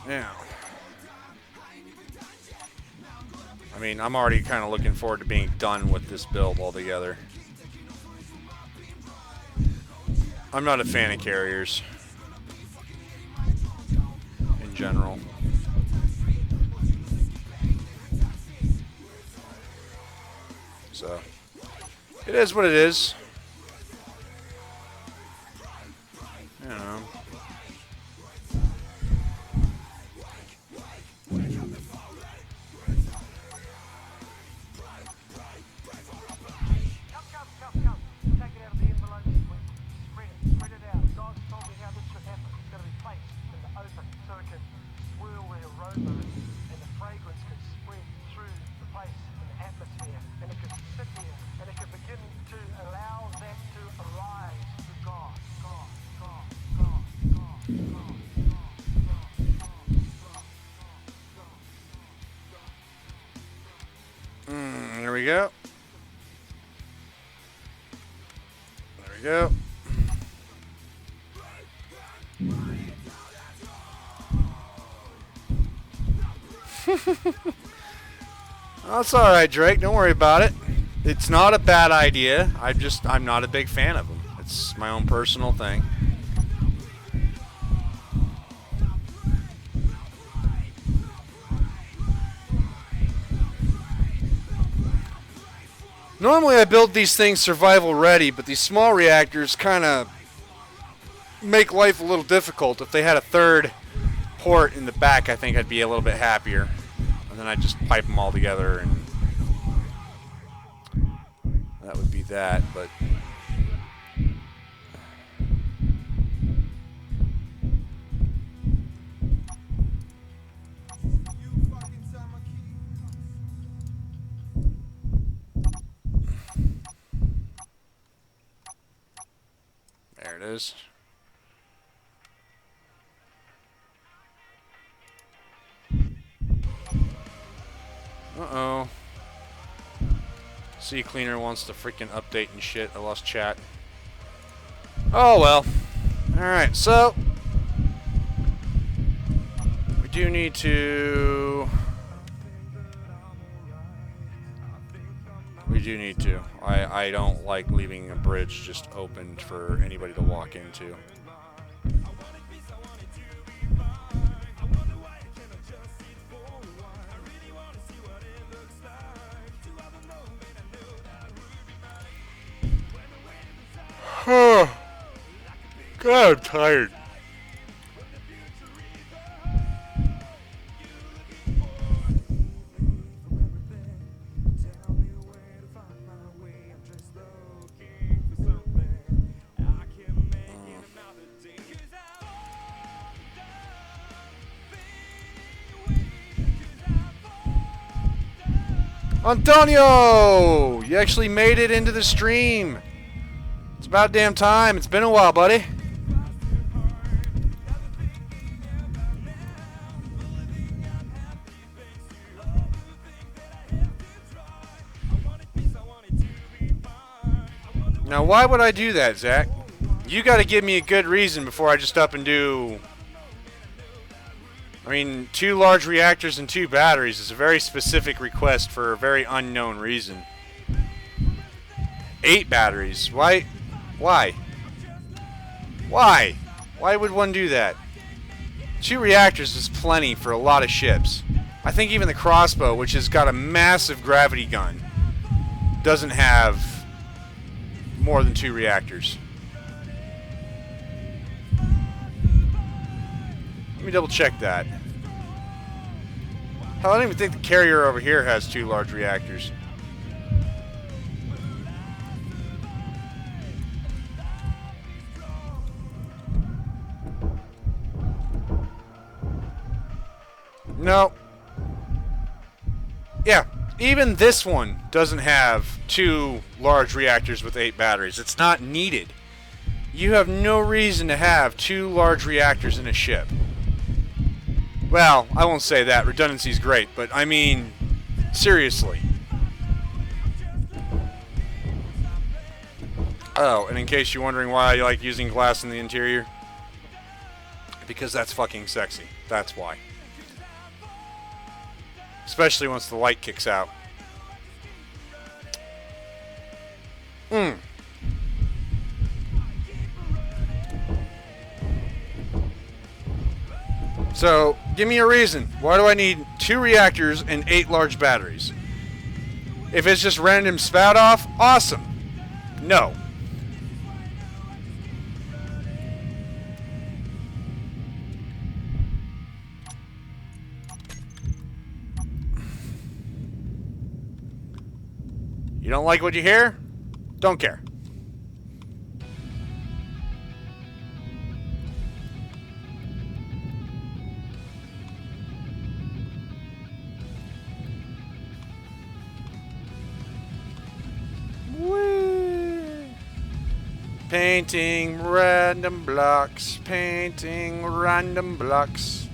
Now, I mean, I'm already kind of looking forward to being done with this build altogether. I'm not a fan of carriers in general. So, it is what it is. You know. There we go. There we go. That's all right, Drake. Don't worry about it. It's not a bad idea. I'm not a big fan of them. It's my own personal thing. Normally I build these things survival ready, but these small reactors kind of make life a little difficult. If they had a third port in the back, I think I'd be a little bit happier. And then I'd just pipe them all together, and that would be that, but... There it is. Uh-oh. Sea Cleaner wants to freaking update and shit. I lost chat. Oh, well. Alright, so... we do need to... I don't like leaving a bridge just open for anybody to walk into. God, I'm tired. Antonio! You actually made it into the stream. It's about damn time. It's been a while, buddy. Now, why would I do that, Zach? You got to give me a good reason before I just up and do... I mean, 2 large reactors and 2 batteries is a very specific request for a very unknown reason. 8 batteries. Why? Why? Why? Why would one do that? 2 reactors is plenty for a lot of ships. I think even the crossbow, which has got a massive gravity gun, doesn't have more than 2 reactors. Let me double check that. Hell, I don't even think the carrier over here has 2 large reactors. No. Yeah, even this one doesn't have 2 large reactors with 8 batteries. It's not needed. You have no reason to have 2 large reactors in a ship. Well, I won't say that. Redundancy's great, but I mean, seriously. Oh, and in case you're wondering why I like using glass in the interior, because that's fucking sexy. That's why. Especially once the light kicks out. So, give me a reason. Why do I need 2 reactors and 8 large batteries? If it's just random spout off, awesome. No. You don't like what you hear? Don't care. Painting random blocks, painting random blocks.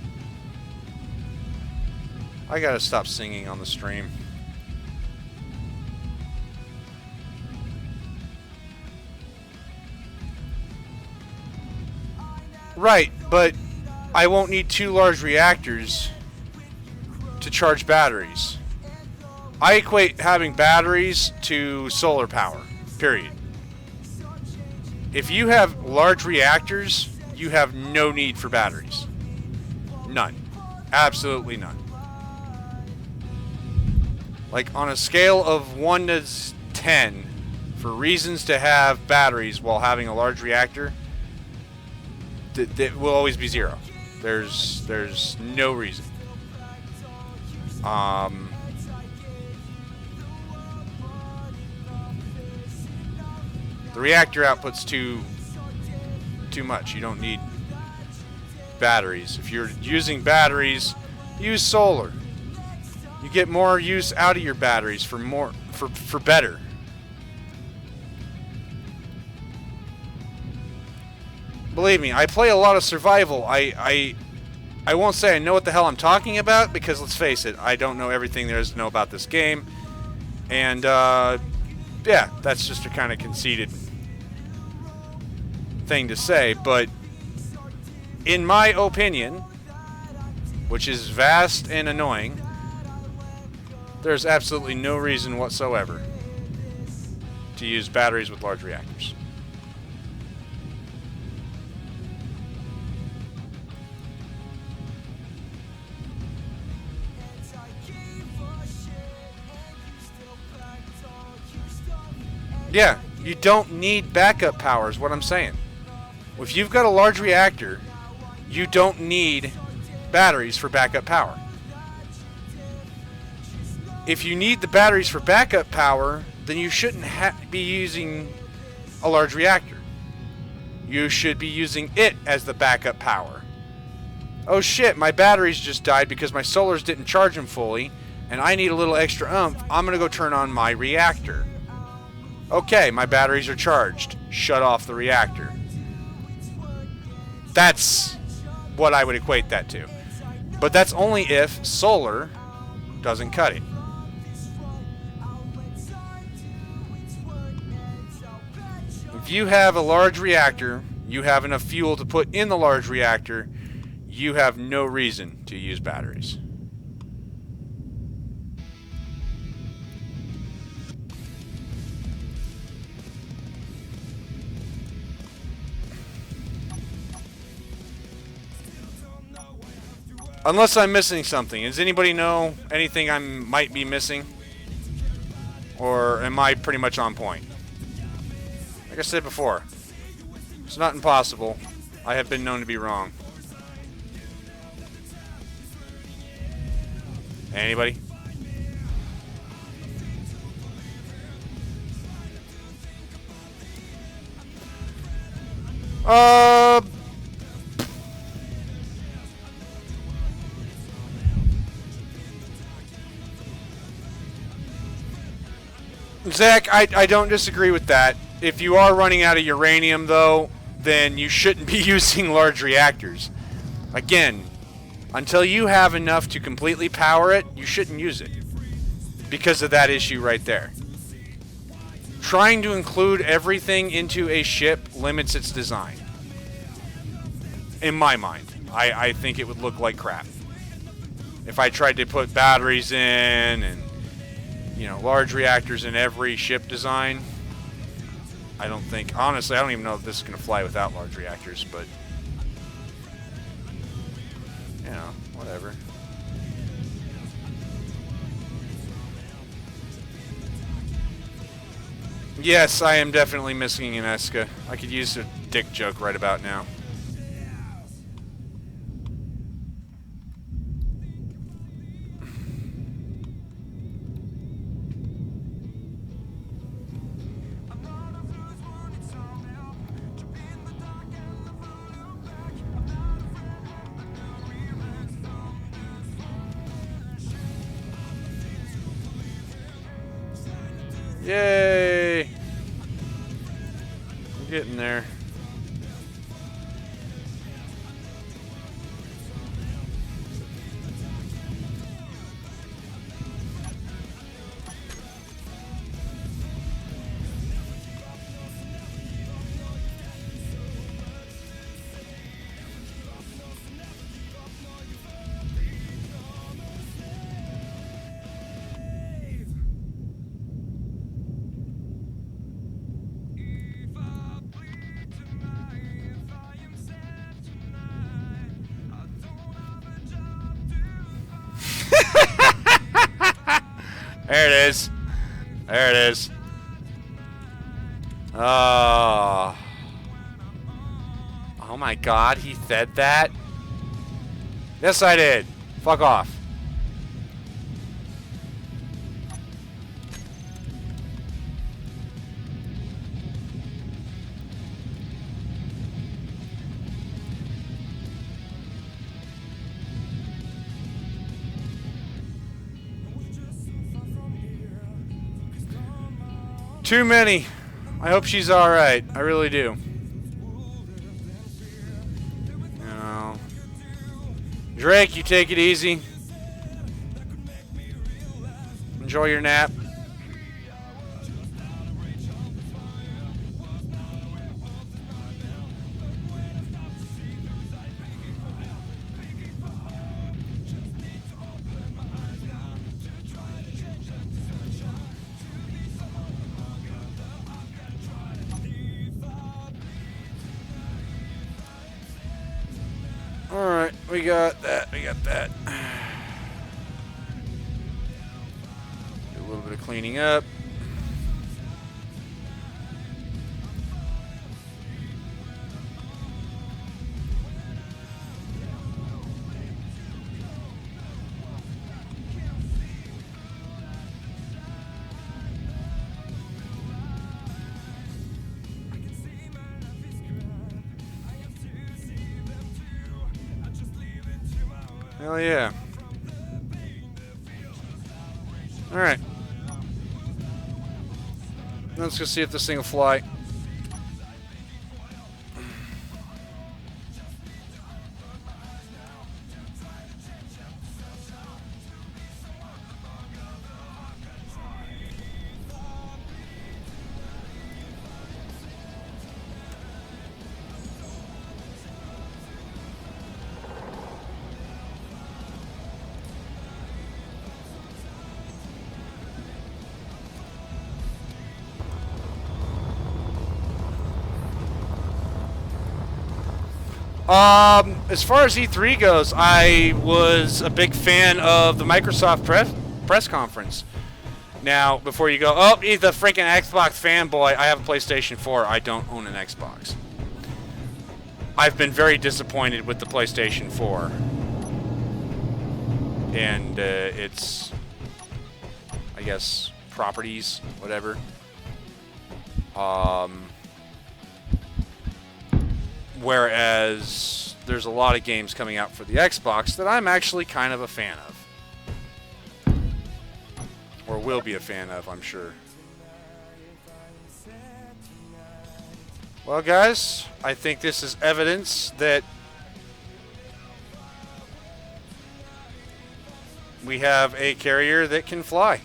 I gotta stop singing on the stream. Right, but I won't need 2 large reactors to charge batteries. I equate having batteries to solar power, period. If you have large reactors, you have no need for batteries. None. Absolutely none. Like, on a scale of 1 to 10, for reasons to have batteries while having a large reactor, that will always be 0. There's no reason. The reactor output's too much. You don't need batteries. If you're using batteries, use solar. You get more use out of your batteries for better. Believe me, I play a lot of survival. I won't say I know what the hell I'm talking about, because let's face it, I don't know everything there is to know about this game. And yeah, that's just a kind of conceited thing to say, but in my opinion, which is vast and annoying, there's absolutely no reason whatsoever to use batteries with large reactors. Yeah, you don't need backup power is what I'm saying. If you've got a large reactor, you don't need batteries for backup power. If you need the batteries for backup power, then you shouldn't be using a large reactor. You should be using it as the backup power. Oh shit, my batteries just died because my solars didn't charge them fully, and I need a little extra oomph. I'm going to go turn on my reactor. Okay, my batteries are charged. Shut off the reactor. That's what I would equate that to. But that's only if solar doesn't cut it. If you have a large reactor, you have enough fuel to put in the large reactor, you have no reason to use batteries. Unless I'm missing something. Does anybody know anything I might be missing? Or am I pretty much on point? Like I said before, it's not impossible. I have been known to be wrong. Anybody? Zach, I don't disagree with that. If you are running out of uranium, though, then you shouldn't be using large reactors. Again, until you have enough to completely power it, you shouldn't use it. Because of that issue right there. Trying to include everything into a ship limits its design. In my mind. I think it would look like crap. If I tried to put batteries in and, you know, large reactors in every ship design, I don't think, honestly, I don't even know if this is going to fly without large reactors, but, you know, whatever. Yes, I am definitely missing an Eska. I could use a dick joke right about now. Yay! I'm getting there. There it is. There it is. Oh. Oh my god, he said that? Yes, I did. Fuck off. Too many. I hope she's alright. I really do. You know. Drake, you take it easy. Enjoy your nap. Alright, we got that. We got that. Do a little bit of cleaning up. Hell yeah. Alright. Let's go see if this thing will fly. As far as E3 goes, I was a big fan of the Microsoft press conference. Now, before you go, oh, he's a freaking Xbox fanboy. I have a PlayStation 4. I don't own an Xbox. I've been very disappointed with the PlayStation 4. And its, I guess, properties, whatever. Whereas there's a lot of games coming out for the Xbox that I'm actually kind of a fan of. Or will be a fan of, I'm sure. Well, guys, I think this is evidence that we have a carrier that can fly.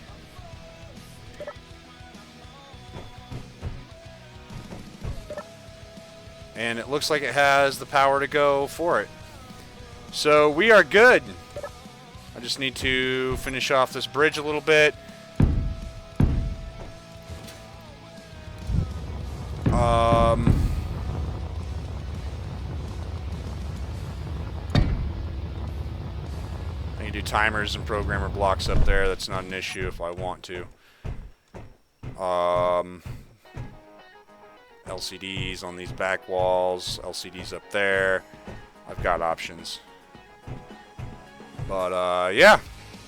And it looks like it has the power to go for it. So we are good. I just need to finish off this bridge a little bit. I can do timers and programmer blocks up there. That's not an issue if I want to. LCDs on these back walls, LCDs up there. I've got options. But, yeah.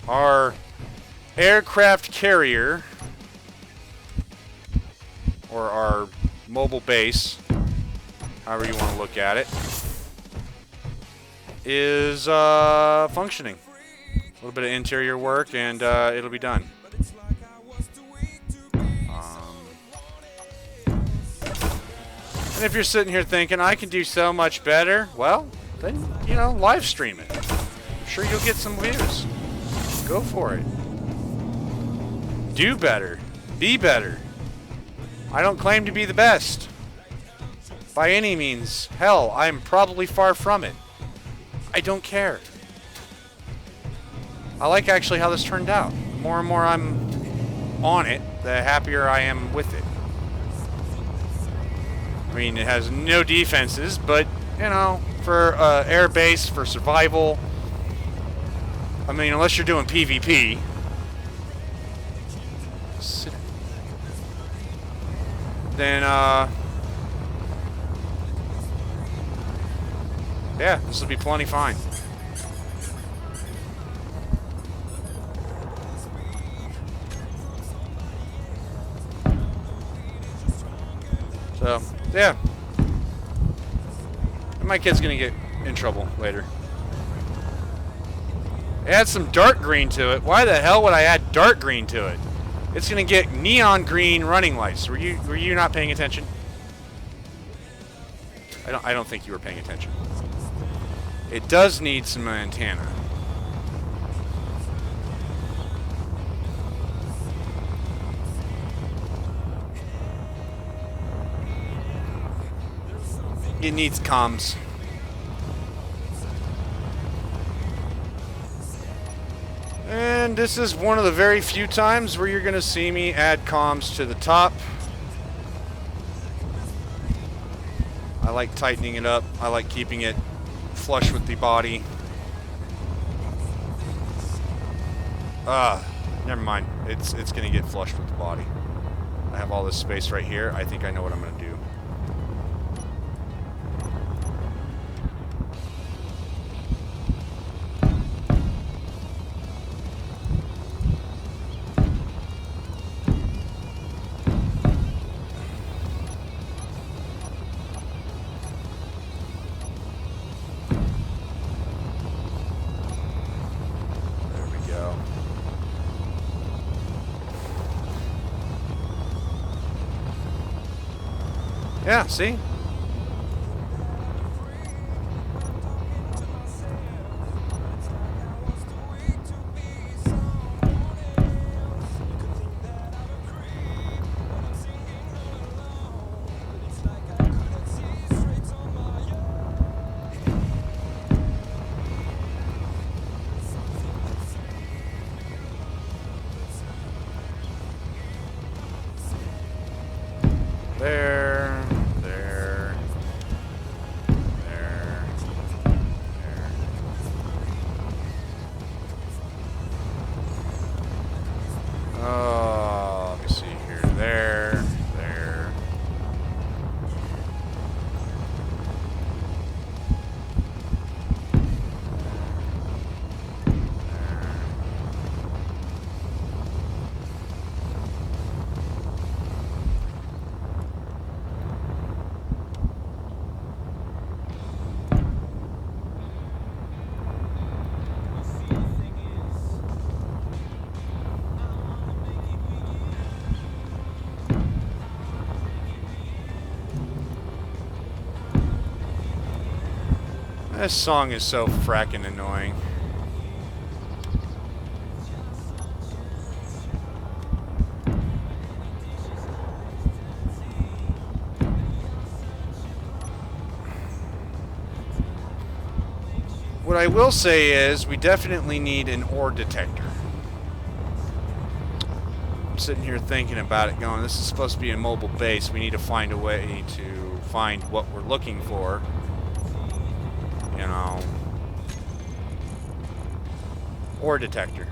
Our aircraft carrier, or our mobile base, however you want to look at it, is functioning. A little bit of interior work and it'll be done. And if you're sitting here thinking, I can do so much better, well, then, you know, live stream it. I'm sure you'll get some views. Go for it. Do better. Be better. I don't claim to be the best. By any means. Hell, I'm probably far from it. I don't care. I like actually how this turned out. The more and more I'm on it, the happier I am with it. I mean, it has no defenses, but, you know, for air base, for survival, I mean, unless you're doing PvP, then yeah, this will be plenty fine. So, yeah. My kid's gonna get in trouble later. Add some dark green to it. Why the hell would I add dark green to it? It's gonna get neon green running lights. Were you not paying attention? I don't think you were paying attention. It does need some antenna. It needs comms. And this is one of the very few times where you're going to see me add comms to the top. I like tightening it up. I like keeping it flush with the body. Never mind. It's going to get flush with the body. I have all this space right here. I think I know what I'm going to do. Yeah, see? Let me see here. There. This song is so fracking annoying. What I will say is, we definitely need an ore detector. I'm sitting here thinking about it, going, this is supposed to be a mobile base. We need to find a way to find what we're looking for. You know, ore detector.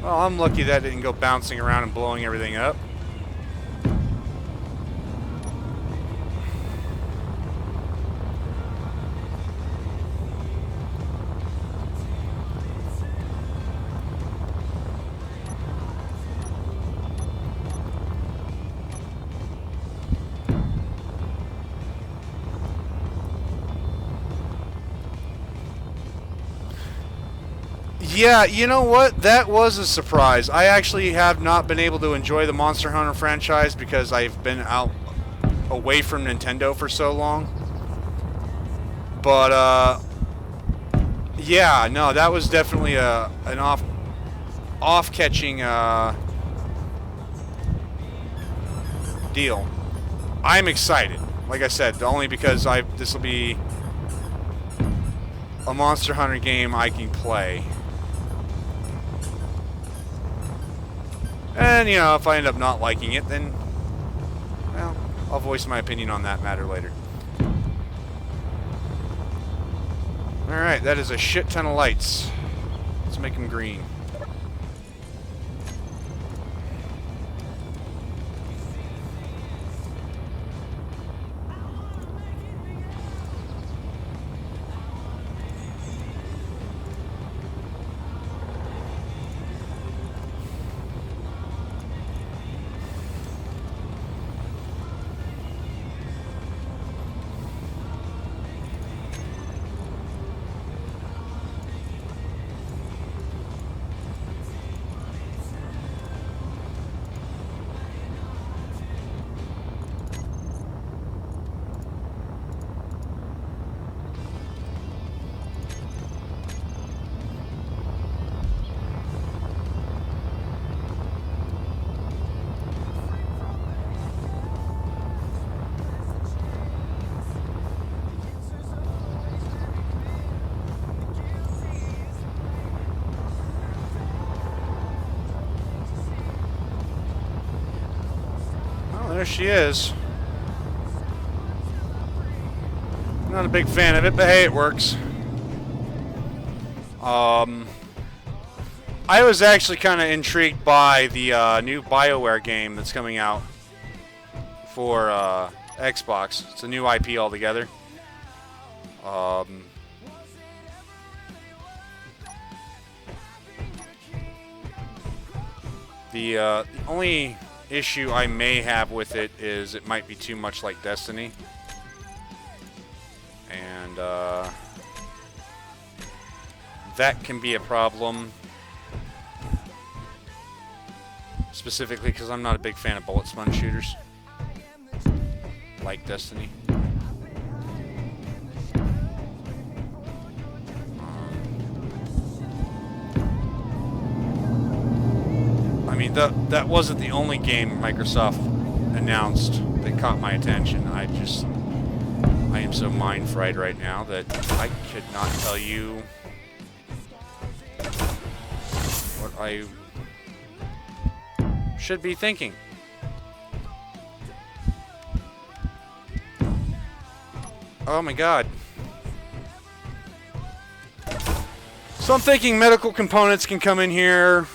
Well, I'm lucky that didn't go bouncing around and blowing everything up. Yeah, you know what? That was a surprise. I actually have not been able to enjoy the Monster Hunter franchise because I've been out away from Nintendo for so long. But, yeah, no, that was definitely an off-catching deal. I'm excited. Like I said, only because this will be a Monster Hunter game I can play. And, you know, if I end up not liking it, then, well, I'll voice my opinion on that matter later. Alright, that is a shit ton of lights. Let's make them green. There she is. Not a big fan of it, but hey, it works. I was actually kind of intrigued by the new BioWare game that's coming out for Xbox. It's a new IP altogether. The only issue I may have with it is it might be too much like Destiny. And that can be a problem. Specifically because I'm not a big fan of bullet sponge shooters. Like Destiny. I mean, that wasn't the only game Microsoft announced that caught my attention. I am so mind fried right now that I could not tell you what I should be thinking. Oh my god. So I'm thinking medical components can come in here.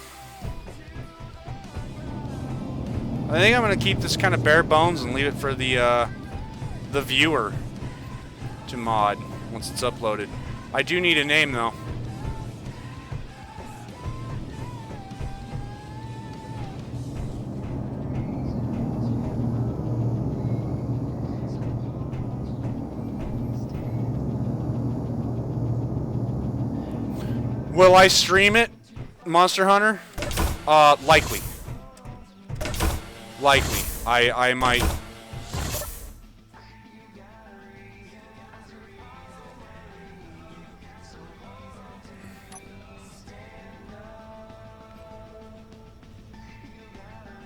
I think I'm going to keep this kind of bare bones and leave it for the viewer to mod once it's uploaded. I do need a name though. Will I stream it, Monster Hunter? Likely. Likely. I might.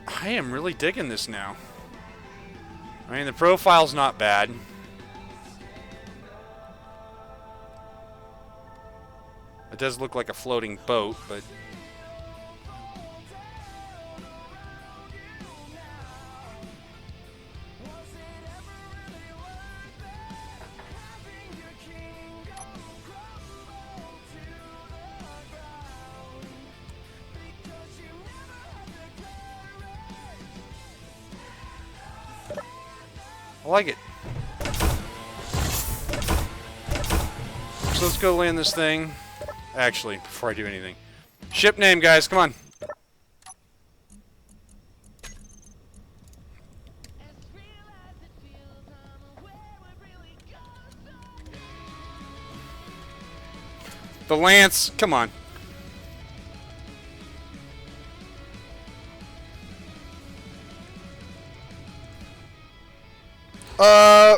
I am really digging this now. I mean, the profile's not bad. It does look like a floating boat, but... I like it. So let's go land this thing. Actually, before I do anything. Ship name, guys, come on. The Lance, come on.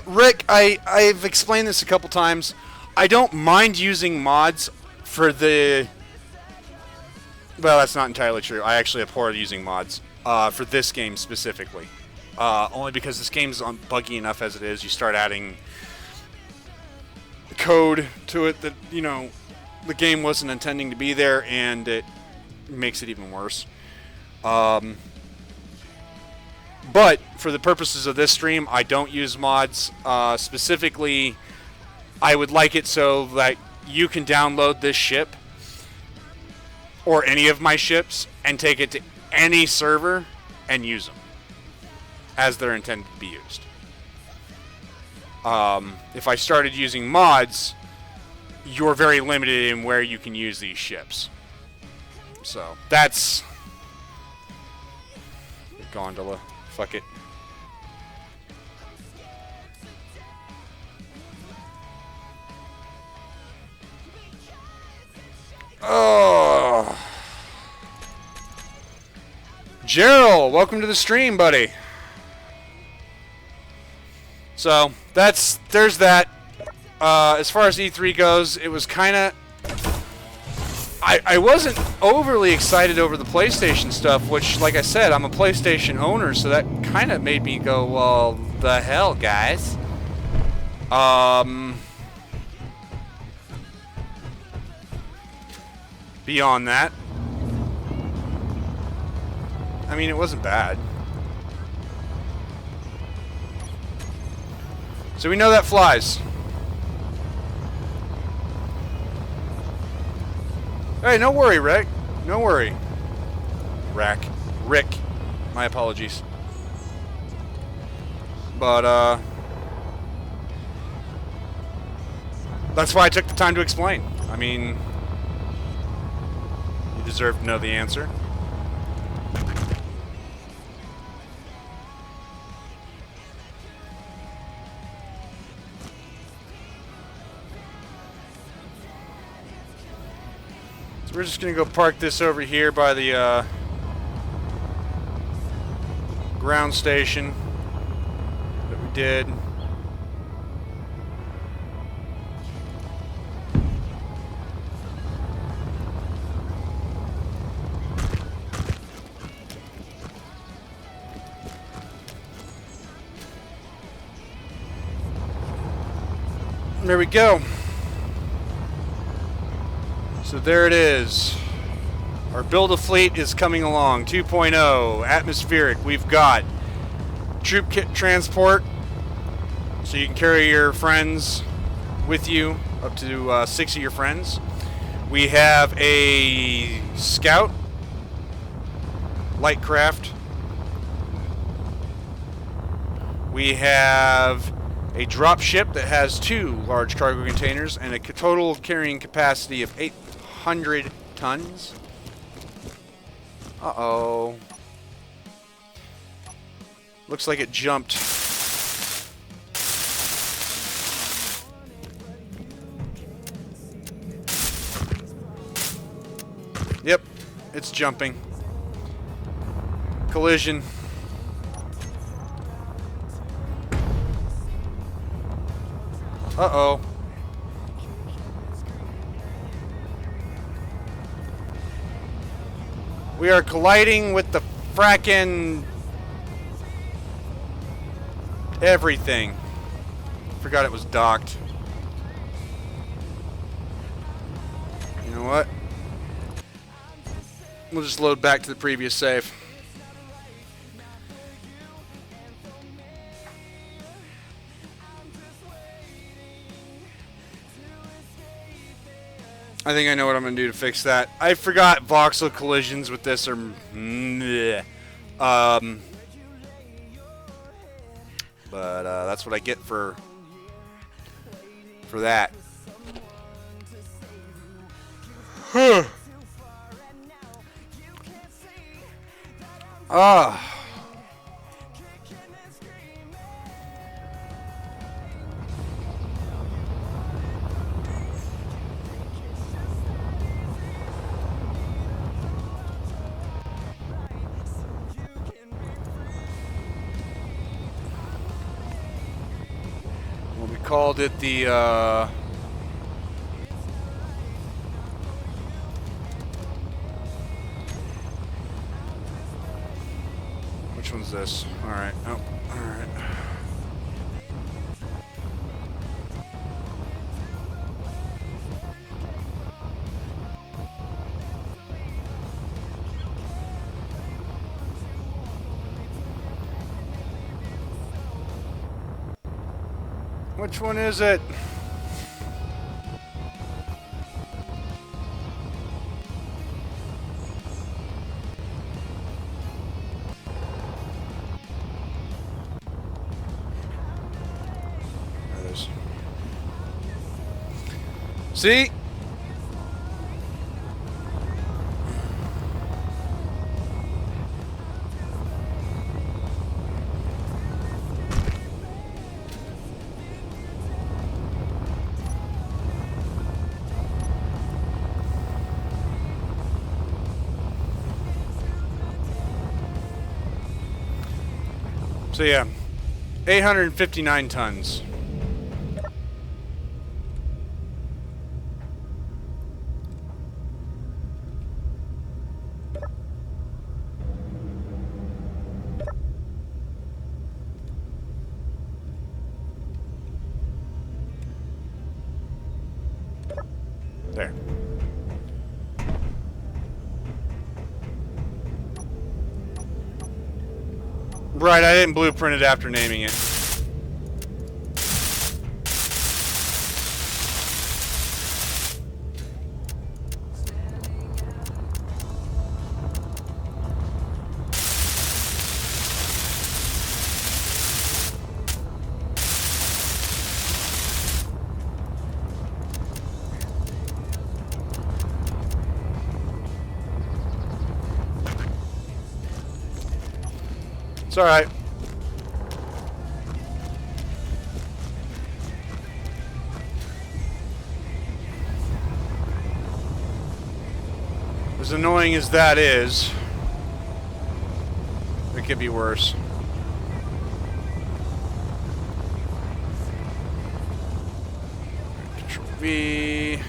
Rick, I've explained this a couple times. I don't mind using mods for the... Well, that's not entirely true. I actually abhor using mods for this game specifically. Only because this game's buggy enough as it is. You start adding code to it that, you know, the game wasn't intending to be there, and it makes it even worse. But for the purposes of this stream, I don't use mods. Specifically, I would like it so that you can download this ship or any of my ships and take it to any server and use them as they're intended to be used. If I started using mods, you're very limited in where you can use these ships. So that's gondola. Fuck it. Oh, Gerald, welcome to the stream, buddy. So there's that. As far as E3 goes, it was kind of. I wasn't overly excited over the PlayStation stuff, which, like I said, I'm a PlayStation owner, so that kind of made me go, well, the hell, guys. Beyond that, I mean, it wasn't bad. So we know that flies. Hey, no worry, Rick. No worry. Rick. My apologies. But, that's why I took the time to explain. I mean, you deserve to know the answer. So we're just gonna go park this over here by the ground station that we did. There we go. So there it is. Our build a fleet is coming along. 2.0 atmospheric. We've got troop kit transport, so you can carry your friends with you, up to 6 of your friends. We have a scout, light craft. We have a drop ship that has 2 large cargo containers and a total carrying capacity of 800 tons. Uh-oh. Looks like it jumped. Yep, it's jumping. Collision. Uh-oh. We are colliding with the frackin' everything. Forgot it was docked. You know what? We'll just load back to the previous save. I think I know what I'm going to do to fix that. I forgot voxel collisions with this are... but that's what I get for that. Ah. Called it the which one's this? All right. Oh, all right. Which one is it? There it is. See? So yeah, 859 tons. There. Right, I didn't blueprint it after naming it. It's alright. As annoying as that is, it could be worse. Control V.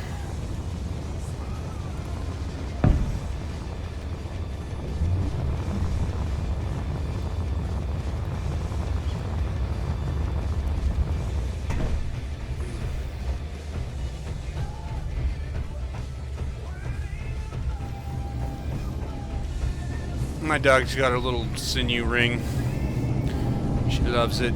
My dog's got her little sinew ring. She loves it.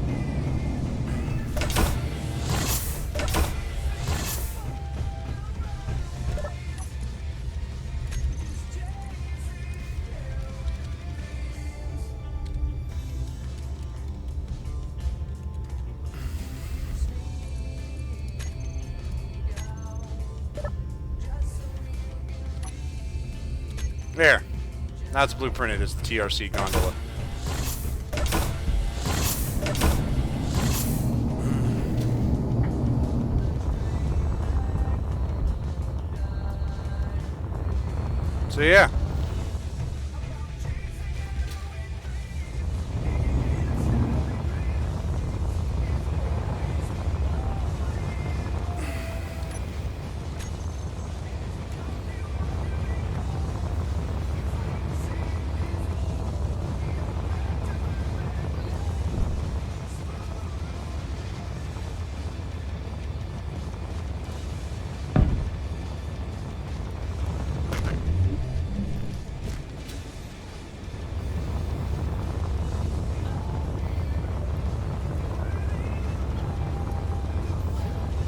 There. That's blueprinted as the TRC gondola. So yeah.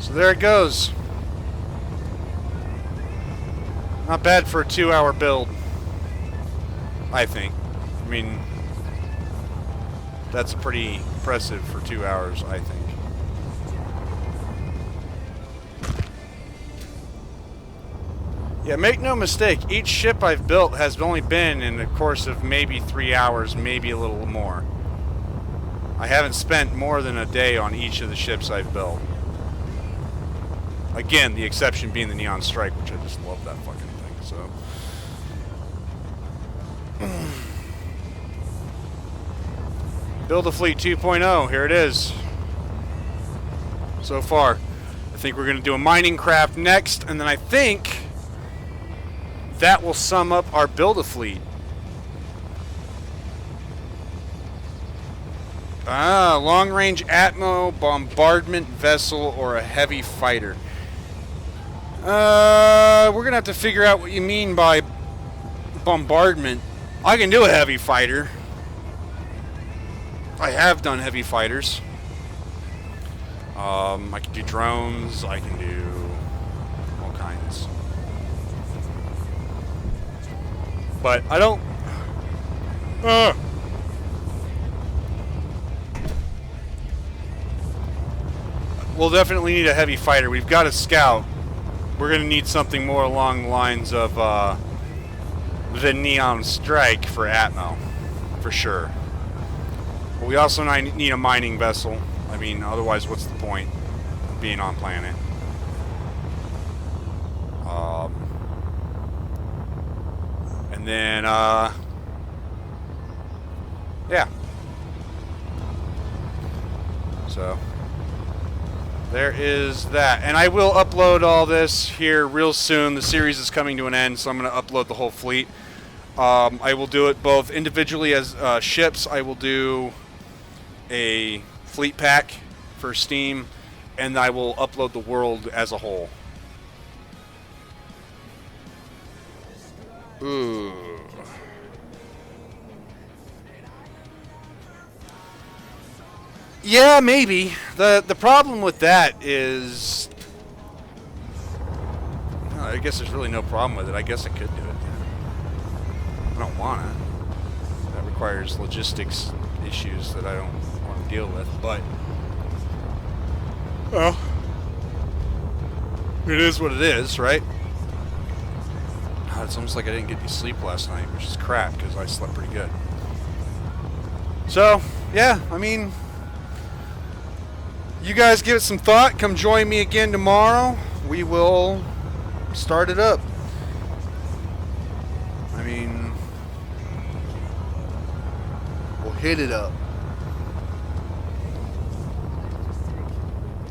So there it goes. Not bad for a 2-hour build, I think. I mean, that's pretty impressive for 2 hours, I think. Yeah, make no mistake, each ship I've built has only been in the course of maybe 3 hours, maybe a little more. I haven't spent more than a day on each of the ships I've built. Again, the exception being the Neon Strike, which I just love that fucking thing, so. Build a Fleet 2.0, here it is. So far. I think we're going to do a mining craft next, and then I think that will sum up our Build a Fleet. Long-range Atmo, bombardment vessel, or a heavy fighter. We're going to have to figure out what you mean by bombardment. I can do a heavy fighter. I have done heavy fighters. I can do drones. I can do all kinds. But I don't... We'll definitely need a heavy fighter. We've got a scout. We're going to need something more along the lines of the Neon Strike for Atmo, for sure. But we also need a mining vessel. I mean, otherwise, what's the point of being on planet? And then, yeah. So, there is that. And I will upload all this here real soon. The series is coming to an end, so I'm going to upload the whole fleet. I will do it both individually as ships. I will do a fleet pack for Steam, and I will upload the world as a whole. Ooh. Yeah, maybe. The problem with that is... I guess there's really no problem with it. I guess I could do it. I don't want to. That requires logistics issues that I don't want to deal with, but... Well... It is what it is, right? God, it's almost like I didn't get any sleep last night, which is crap, because I slept pretty good. So, yeah, I mean... You guys give it some thought. Come join me again tomorrow. We will start it up. I mean, We'll hit it up.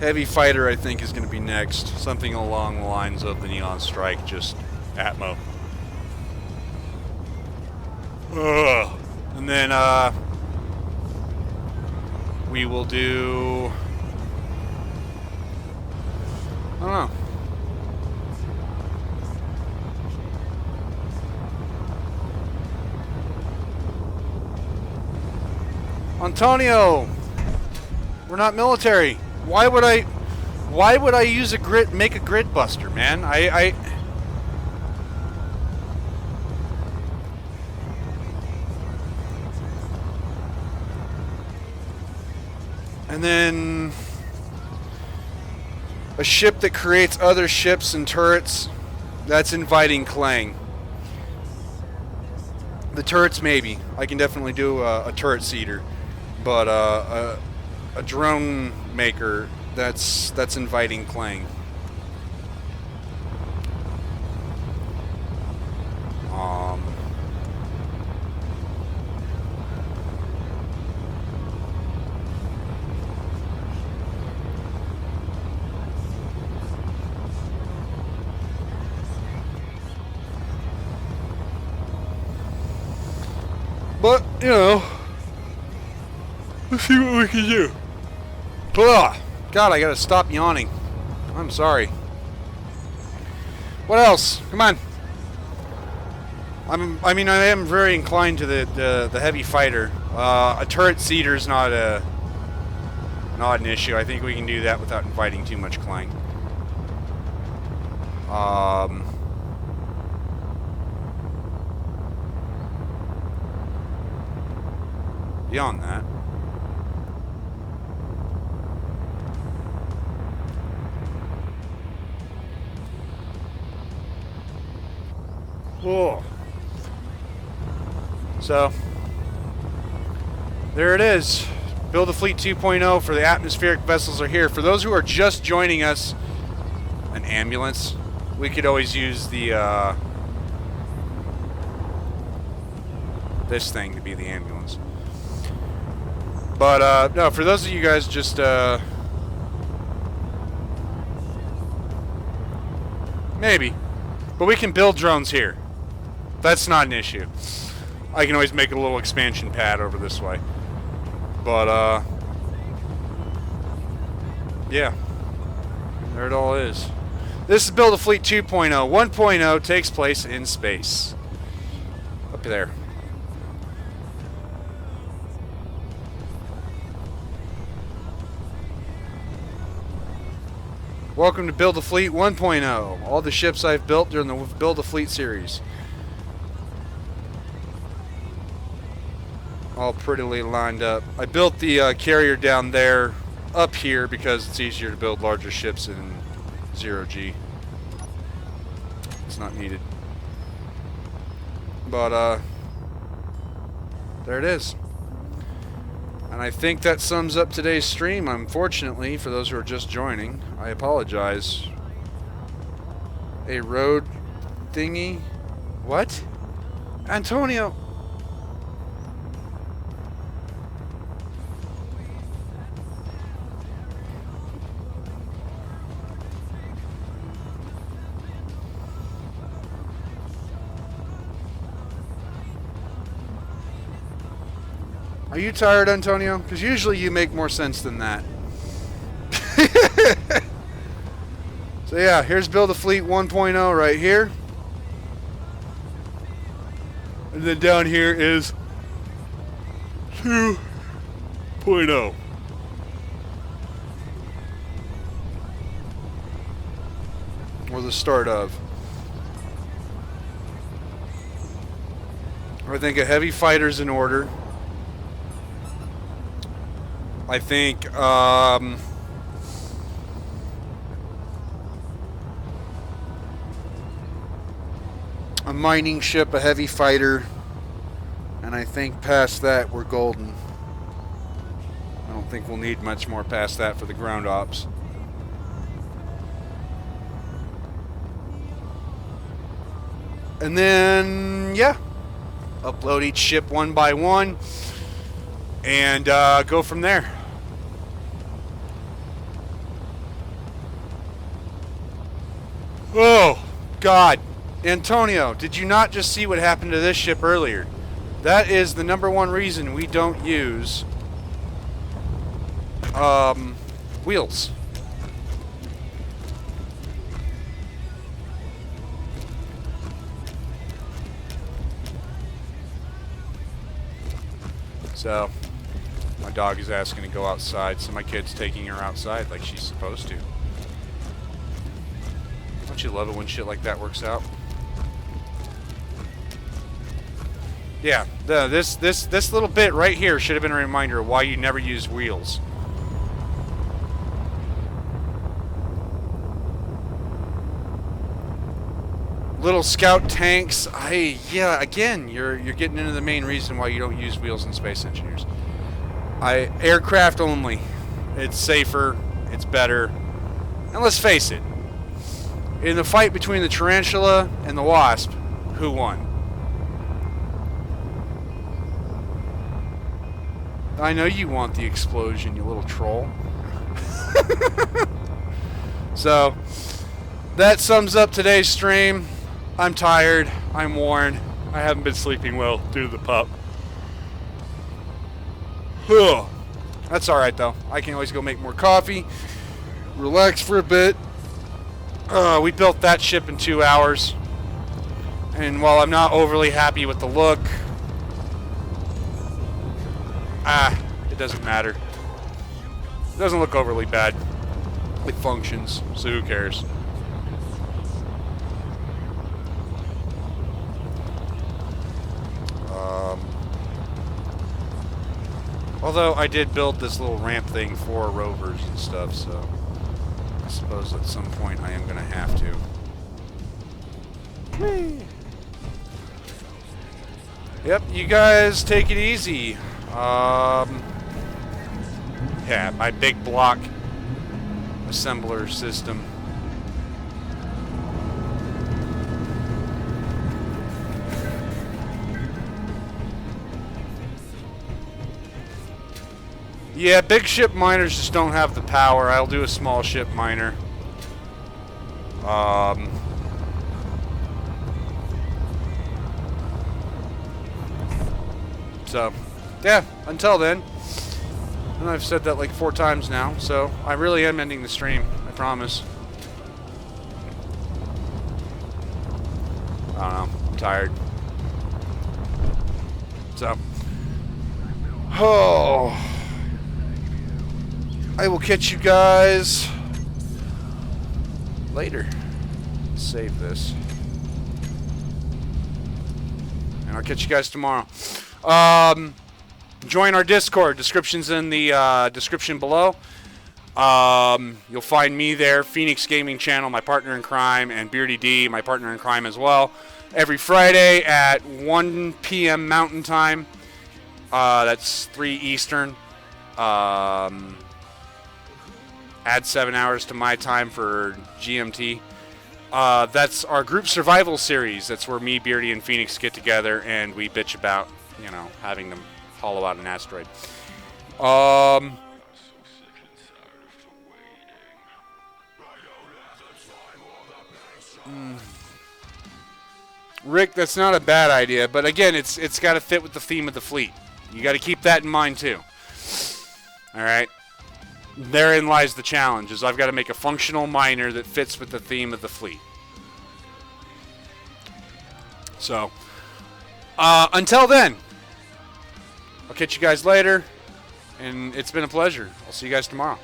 heavy fighter, I think, is going to be next. Something along the lines of the Neon Strike, just Atmo. Ugh. And then, we will do... I don't know. Antonio, we're not military. Why would I use a grid, make a grid buster, man? And then a ship that creates other ships and turrets, that's inviting Clang. The turrets, maybe. I can definitely do a turret seeder. But a drone maker, that's inviting Clang. But, you know, let's see what we can do. Ugh. God, I gotta stop yawning. I'm sorry. What else? Come on. I mean, I am very inclined to the heavy fighter. A turret seeder is not an issue. I think we can do that without inviting too much Clang. Beyond that, whoa. So there it is. Build a Fleet 2.0 for the atmospheric vessels are here. For those who are just joining us, an ambulance. We could always use the this thing to be the ambulance. But, no, for those of you guys just, maybe. But we can build drones here. That's not an issue. I can always make a little expansion pad over this way. But, yeah. There it all is. This is Build a Fleet 2.0. 1.0 takes place in space. Up there. Welcome to Build a Fleet 1.0. All the ships I've built during the Build a Fleet series. All prettily lined up. I built the carrier down there up here because it's easier to build larger ships in 0G. It's not needed. But, there it is. And I think that sums up today's stream. Unfortunately, for those who are just joining, I apologize. A road thingy? What? Antonio! Are you tired, Antonio? Because usually you make more sense than that. So yeah, here's Build a Fleet 1.0 right here. And then down here is 2.0. Or the start of. I think a heavy fighter's in order. I think a mining ship, a heavy fighter, and I think past that we're golden. I don't think we'll need much more past that for the ground ops. And then, yeah, upload each ship one by one and go from there. Oh, God. Antonio, did you not just see what happened to this ship earlier? That is the #1 reason we don't use wheels. So, my dog is asking to go outside, so my kid's taking her outside like she's supposed to. Don't you love it when shit like that works out? Yeah, this little bit right here should have been a reminder of why you never use wheels. Little scout tanks. Yeah, again, you're getting into the main reason why you don't use wheels in Space Engineers. Aircraft only. It's safer, it's better. And let's face it, in the fight between the Tarantula and the Wasp, who won? I know you want the explosion, you little troll. So, that sums up today's stream. I'm tired. I'm worn. I haven't been sleeping well due to the pup. That's alright though. I can always go make more coffee, relax for a bit. We built that ship in 2 hours. And while I'm not overly happy with the look, it doesn't matter. It doesn't look overly bad. It functions, so who cares? Although I did build this little ramp thing for rovers and stuff, so I suppose at some point I am going to have to. Whee! Yep, you guys take it easy. Yeah, my big block assembler system. Yeah, big ship miners just don't have the power. I'll do a small ship miner. So, yeah, until then. And I've said that like 4 times now, so I really am ending the stream, I promise. I don't know, I'm tired. So, I will catch you guys later. Save this. And I'll catch you guys tomorrow. Join our Discord. Description's in the description below. You'll find me there, Phoenix Gaming Channel, my partner in crime, and Beardy D, my partner in crime as well. Every Friday at 1 p.m. Mountain Time. That's 3 Eastern. Add 7 hours to my time for GMT. That's our group survival series. That's where me, Beardy, and Phoenix get together and we bitch about, you know, having to hollow out an asteroid. Rick, that's not a bad idea, but again, it's got to fit with the theme of the fleet. You got to keep that in mind too. All right. Therein lies the challenge, is I've got to make a functional miner that fits with the theme of the fleet. So, until then, I'll catch you guys later, and it's been a pleasure. I'll see you guys tomorrow.